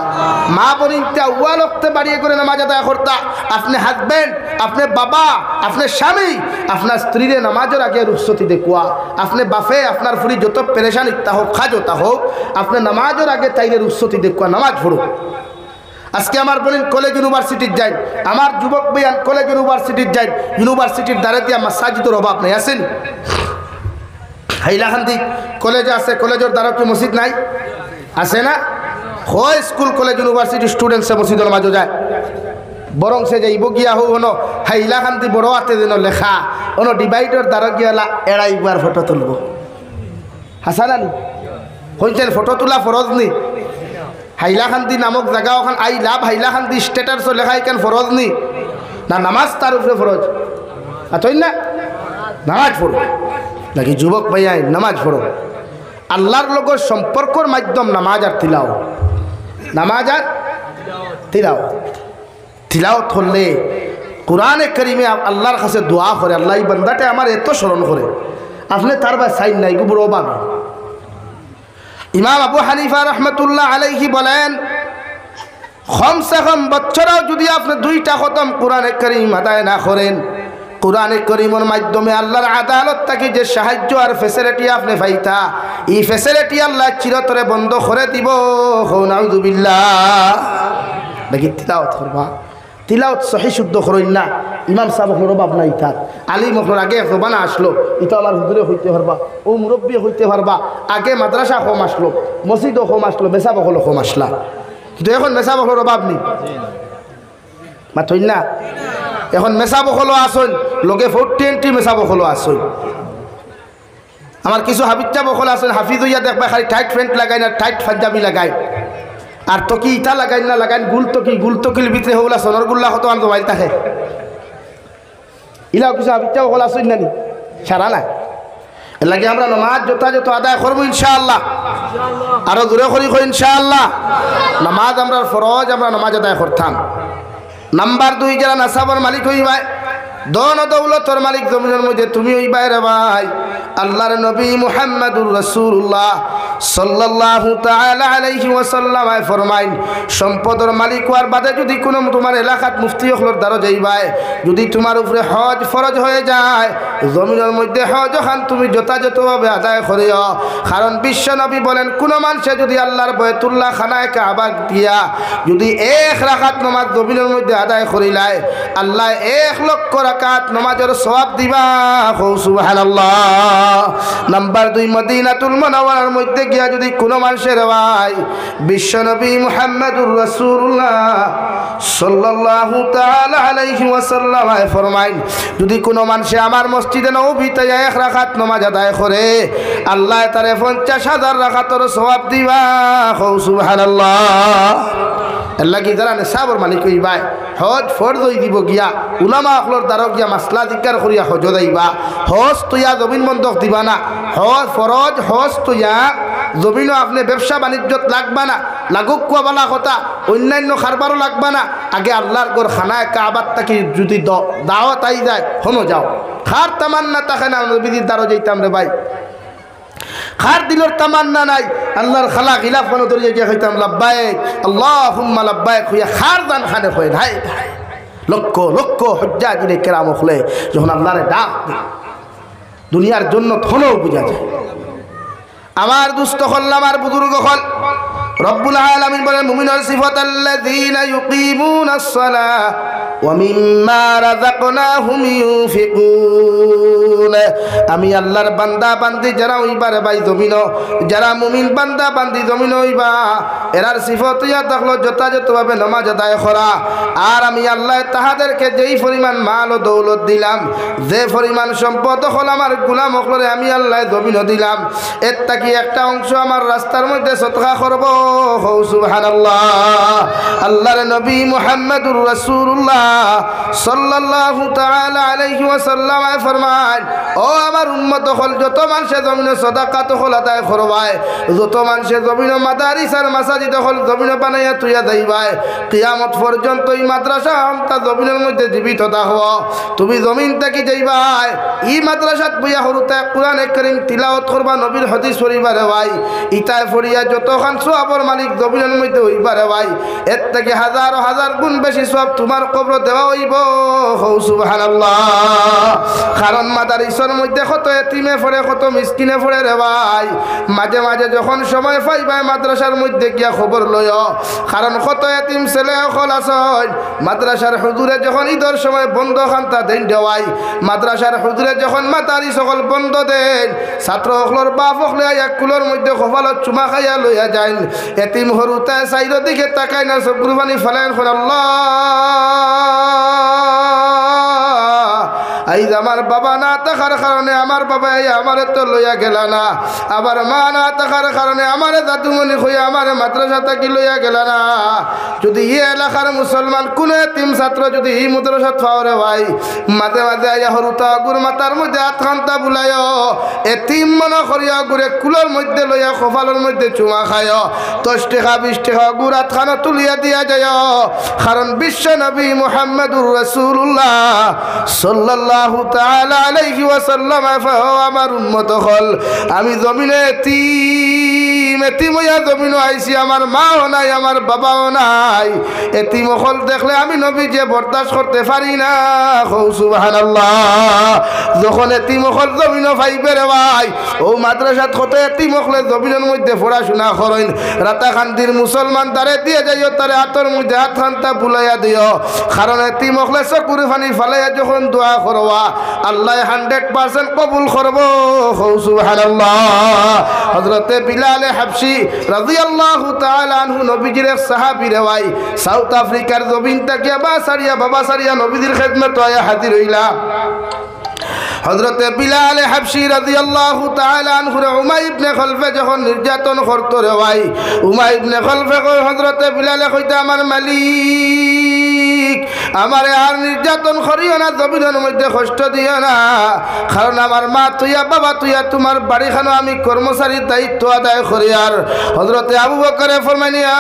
মা বোনিনটা ওয়ালকতে বাড়িয়ে করে নামাজ আদায় করতা আপনি হাজবেন্ড আপনি বাবা আপনি স্বামী আপনার স্ত্রীরে নামাজের আগে রুখসতি দেখুয়া আপনি বাফে আপনার ফুরি যত পেরেশান ইত্যা হোক খাজতা হোক আপনি নামাজের আগে তাইলে রুখসতি দেখুয়া নামাজ পড়ুক আজকে আমার বলেন কলেজ ইউনিভার্সিটির যাই আমার যুবক ভাইয়ান কলেজ ইউনিভার্সিটির যাই ইউনিভার্সিটির দ্বারা দিয়া মাসাজিদের অভাব নাই আছেন হাইলাকান্দি কলেজ আছে কলেজের দ্বারা কি মসজিদ নাই আছে না হয় স্কুল কলেজ ইউনিভার্সিটি স্টুডেন্টসে মসজিদের মাঝে যায় বরং সে যাইব গিয়া হোক হনো হাইলাকান্দি বড় হাতে যেন লেখা অন্য ডিভাইডের দ্বারা গিয়া এড়াইবার ফটো তুলব হাসানানি হইছেন ফটো তোলা ফরজ নি হাইলাকান্দি নামক জায়গা ওখান আই লাভ হাইলাকান্দি স্টেটাস লেখা এখান ফরজ নি না নামাজ তার উপরে ফরজ আতই না নামাজ পড়ো নাকি যুবক ভাইয়াই নামাজ পড়ো আল্লাহর লগর সম্পর্কর মাধ্যম নামাজ আর তিলাও নামাজ আর তিলাওয়াত করলে কোরআনে কারিমে আল্লাহর কাছে দোয়া করে আল্লাহ এই বান্দাটা আমার এত স্মরণ করে আপনি তার বা সাইন নাই গুবর অবাক ইমাম আবু হানিফা রহমতুল্লাহ আলাইহি বলেন কমসে কম বছরেও যদি আপনি 2টা খতম কোরআনে কারিম আদায় না করেন কোরআনে কারিমের মাধ্যমে আল্লাহর আদালত থেকে যে সাহায্য আর ফ্যাসিলিটি আপনি পাইতা এই ফ্যাসিলিটি আল্লাহ চিরতরে বন্ধ করে দিব নাউযুবিল্লাহ দেখি তিলাওয়াত করবা তিলাওয়াত সহি শুদ্ধ করেন না ইমাম সাহেব হলোর অভাব নাই তার আলিম হলোর আগে জবানা আসলো এটা আমার হুজুরে হইতে পারবা ও মুরব্বী হইতে পারবা আগে মাদ্রাসা কম আসলো মসজিদও কম আসলো মেসা বকলও কম আসলা কিন্তু এখন মেসা বকলের অভাব নেই মাথইন না এখন মেসা বকলও আসল লগে 40 মেসা বকলও আসল আমার কিছু হাবিজা বকল আসল হাফিজ হইয়া দেখবা খালি টাইট প্যান্ট লাগাই না টাইট পাঞ্জাবি লাগাই আর তকি ইটা লাগাই না লাগাই গুল তকির ভিতরে হগুলা সোনার গুল্লা হতো আমার মোবাইল থাকে ইলাও কিছু হাবিজা বকল আসল না নি সারা না এর লাগে আমরা নামাজ যথাযথ আদায় করবো ইনশাআল্লাহ আরো দূরে করি ইনশাআল্লাহ নামাজ আমরা ফরজ আমরা নামাজ আদায় করতাম নাম্বার 2 যারা নাসাবার মালিক হইবাই দন দৌলতর মালিক জমিনের মধ্যে তুমি হইবাই রে ভাই আল্লাহর নবী মুহাম্মদুর রাসূলুল্লাহ সাল্লাল্লাহু তাআলা আলাইহি ওয়াসাল্লাম ফরমাইন সম্পদের মালিক হওয়ার বাদে যদি কোনো তোমার এলাকাত মুফতি হলর দ্বারা যাইবাই যদি তোমার উপরে হজ ফরজ হয়ে যায় জমিনের মধ্যে হজ খান তুমি যথাযথভাবে আদায় করিও কারণ বিশ্ব নবী বলেন কোন মানুষে যদি আল্লাহর বাইতুল্লাহ খানায় কাবা দিয়া যদি 1 রাকাত নামাজ জমিনের মধ্যে আদায় করিলায় আল্লাহ 1 লক্ষ রাকাত নামাজের সওয়াব দিবা সুবহানাল্লাহ নাম্বার 2 মদিনাতুল মুনাওয়ারার মধ্যে গিয়া যদি কোনো মানুষের ভাই বিশ্বনবী মুহাম্মদুর রাসূলুল্লাহ সাল্লাল্লাহু তাআলা আলাইহি ওয়াসাল্লাম ফরমাইন যদি কোনো মানুষে আমার মসজিদে নববীতে 1 রাকাত নামাজ আদায় করে আল্লাহ তারে 50,000 রাকাতের সওয়াব দিবা সুবহানাল্লাহ আল্লাহ কি যারা নেশাবর মালিক হইবাই হজ ফরজ হই দিব গিয়া উলামা আকলর দ্বারা গিয়া মাসলা জিজ্ঞার করিয়া হজ যাইবা হজ তুইয়া জমিন বন্ধক দিবা না হজ ফরজ হজ তুইয়া জমিনও আপনি ব্যবসা বাণিজ্যত লাগবা না লাগুক কোয়াবালা কথা অন্যান্য খারবারও লাগবা না আগে আল্লাহর ঘর খানায় কাবার থাকি যদি দাওয়াত আই যায় হনো যাও খার তামান্না থাকে না নবীর দ্বারা যাইতাম রে ভাই খার দিলর তামান্না নাই আল্লাহর খালা গিলাফ বানো ধরিয়ে গিয়া হইতাম লাব্বাইক আল্লাহুম্মা লাব্বাইক হইয়া খার দান খানে হয় ভাই লক্ষ লক্ষ হজ্জাজিনে কেরাম হলে যখন আল্লাহরে ডাক দুনিয়ার জন্য থনও বুঝা যায় আমার দুস্থ হল আমার বুজুর্গ হল রব্বুল আলামিন বলেন মুমিনের সিফাত আল্লাযীনা ইউকিমুনাস সালাহ ওয়া মিম্মা রাযাকনাহুম ইউনফিকুন আমি আল্লাহর বান্দা বান্দি যারা হইবার ভাই জমিন যারা মুমিন বান্দা বান্দি জমিন হইবা এরার সিফাত ইয়া থাকলো যথাযথভাবে নামাজ আদায় করা আর আমি আল্লাহ তাহাদেরকে যেই পরিমাণ মাল ও দৌলত দিলাম যে পরিমাণ সম্পদ হল আমার গোলাম হকলরে আমি আল্লাহ জমিন দিলাম এর তাকি একটা অংশ আমার রাস্তার মধ্যে সদকা করব সুবহানাল্লাহ আল্লাহর নবী মুহাম্মদুর রাসূলুল্লাহ সাল্লাল্লাহু তাআলা আলাইহি ওয়াসাল্লাম ফরমান ও আমার উম্মত হল যত মানুষে জমিনে সাদাকাত হল আদায় করবায় যত মানুষে জমিনে মাদারিস আর মাসাজিদ হল জমিনে বানাইয়া তুইয়া যাইবাই কিয়ামত পর্যন্ত এই মাদ্রাসা আমতা জমিনের মধ্যে জীবিত থাকব তুমি জমিন থেকে যাইবাই এই মাদ্রাসাত বইয়া হরুতে কোরআনে কারীম তিলাওয়াত করবা নবীর হাদিস পড়িবারে ভাই ইতায় পড়িয়া যতখান সওয়াবের মালিক জমিনের মধ্যে হইবারে ভাই এর থেকে হাজার হাজার গুণ বেশি সওয়াব তোমার কবর দেওয়া হইব সুবহানাল্লাহ কারণ মাদারিসের মধ্যে কত এতিমে পড়ে কত মিসকিনে পড়ে রে ভাই মাঝে মাঝে যখন সময় পাইবাই মাদ্রাসার মধ্যে গিয়া খবর লয় কারণ কত এতিম ছেলে হল আসল মাদ্রাসার হুজুরে যখন ঈদের সময় বন্ধ খান্তা দেন দেওয়াই মাদ্রাসার হুজুরে যখন মাদারিস সকল বন্ধ দেন ছাত্র হকলর বাপ হকলে এক কুলোর মধ্যে কপালত চুমা খাইয়া লইয়া যায় এতিম হরুতে সাইডের দিকে তাকাই না সব কুরবানি ফেলেন আল্লাহ আইজ আমার বাবা না থাকার কারণে আমার বাবা আমার তো লইয়া গেল না, আবার মা না থাকার কারণে আমার দাদুমণি হইয়া আমার মাদ্রাসা থাকি লইয়া গেল না। যদি এই এলাকার মুসলমান কোন এতিম ছাত্র যদি এই মাদ্রাসা পাওয়ারে ভাই মাঝে মাঝে আইয়া হরুতা গুর মাথার মধ্যে হাত খান্তা বুলায় এতিম মনে করিয়া গুড়ে কুলোর মধ্যে লইয়া কপালের মধ্যে চুমা খায় 10 টাকা 20 টাকা গুড় হাত খানো তুলিয়া দিয়া যায়। কারণ বিশ্ব নবী মুহাম্মদুর রাসূলুল্লাহ সাল্লাল্লাহু তাআলা আলাইহি ওয়াসাল্লাম আমার উম্মত হল আমি জমিনে এতিম হইয়া জমিনে আইছি, আমার মাও নাই আমার বাবাও নাই, এতিম হল দেখলে আমি নবী যে বরদাস্ত করতে পারি না। সুবহানাল্লাহ। যখন এতিম হল জমিনে পাইবে রে ভাই ও মাদ্রাসাত কত এতিম হলে জমিনের মধ্যে পড়াশোনা করেন, রাতাকান্দির মুসলমান তারে দিয়ে যাইও তারে হাতের মধ্যে হাত খান্তা বুলাইয়া দিও। কারণ এতিম হলে চকুর পানি ফালাইয়া যখন দোয়া করবা আল্লাহ 100% কবুল করবো। সুবহানাল্লাহ। হযরতে বিলাল হাবশী রাদিয়াল্লাহু তাআলা আনহু নবীজির এক সাহাবী রে ভাই সাউথ আফ্রিকার জমিন থেকে বাবা সারিয়া নবীজির খেদমতে আয়া হাজির হইলা। হযরতে বিলাল হাবশী রাদিয়াল্লাহু তাআলা আনহু উমাই ইবনে খলফে যখন নির্যাতন করত রে ভাই উমাই ইবনে খলফে কই হযরতে বিলালে কইতা আমার মালিক আমারে আর নির্যাতন করিও না, জমিনের মধ্যে কষ্ট দিও না, কারণ আমার মা তুইয়া বাবা তুইয়া তোমার বাড়িখানো আমি কর্মচারীর দায়িত্ব আদায় করি। আর হযরতে আবু বকর ফরমাইলেন ইয়া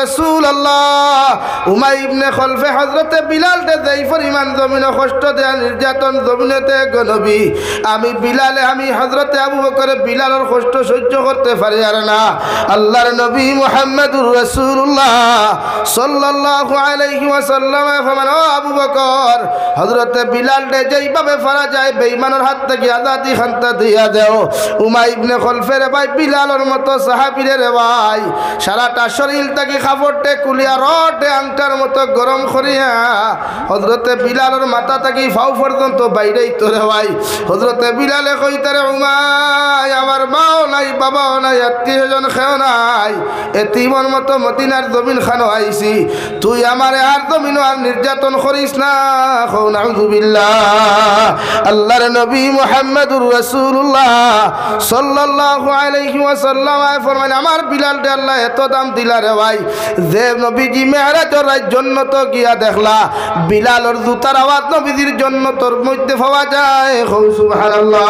রাসূলুল্লাহ উমাই ইবনে খলফে হযরতে বিলাল তে যেই পরিমাণ জমিনে কষ্ট দেয়া নির্যাতন জমিনেতে গনবী আমি বিলালে আমি হযরতে আবু বকর বিলালের কষ্ট সহ্য করতে পারি আর না। আল্লাহর নবী মুহাম্মদুর রাসূলুল্লাহ সাল্লাল্লাহু আলাইহি ওয়াসাল্লাম ফরমান ও আবু বকর হযরতে বিলাল রে যেইভাবে ফারা যায় বেঈমানের হাত থেকে আজাদি খান্তা দিয়া দাও। উমাই ইবনে খলফের ভাই বিলালের মতো সাহাবীর রে ভাই সারাটা শরীর থেকে কাপড়টে কুলিয়া রডে আংটার মতো গরম করিয়া হযরতে বিলালের মাথা থেকে ফাউ পর্যন্ত বাইরেই তোরে ভাই হযরতে বিলালে কইতারে উমাই আমার মাও নাই বাবাও নাই আত্মীয়জন খেও নাই এতিমর মতো মদিনার জমিন খানো আইছি, তুই আমারে আর জমিন আর নির্যাতন করিস না। কও নাউযুবিল্লাহ। আল্লাহর নবী মুহাম্মদুর রাসূলুল্লাহ সাল্লাল্লাহু আলাইহি ওয়াসাল্লাম ফরমান আমার বিলাল রে আল্লাহ এত দাম দিলা রে ভাই যে নবীজি মেরাজের রাত জান্নাত গিয়া দেখলা বিলালের জুতার আওয়াজ নবীজির জান্নাতের মধ্যে পাওয়া যায়। সুবহানাল্লাহ।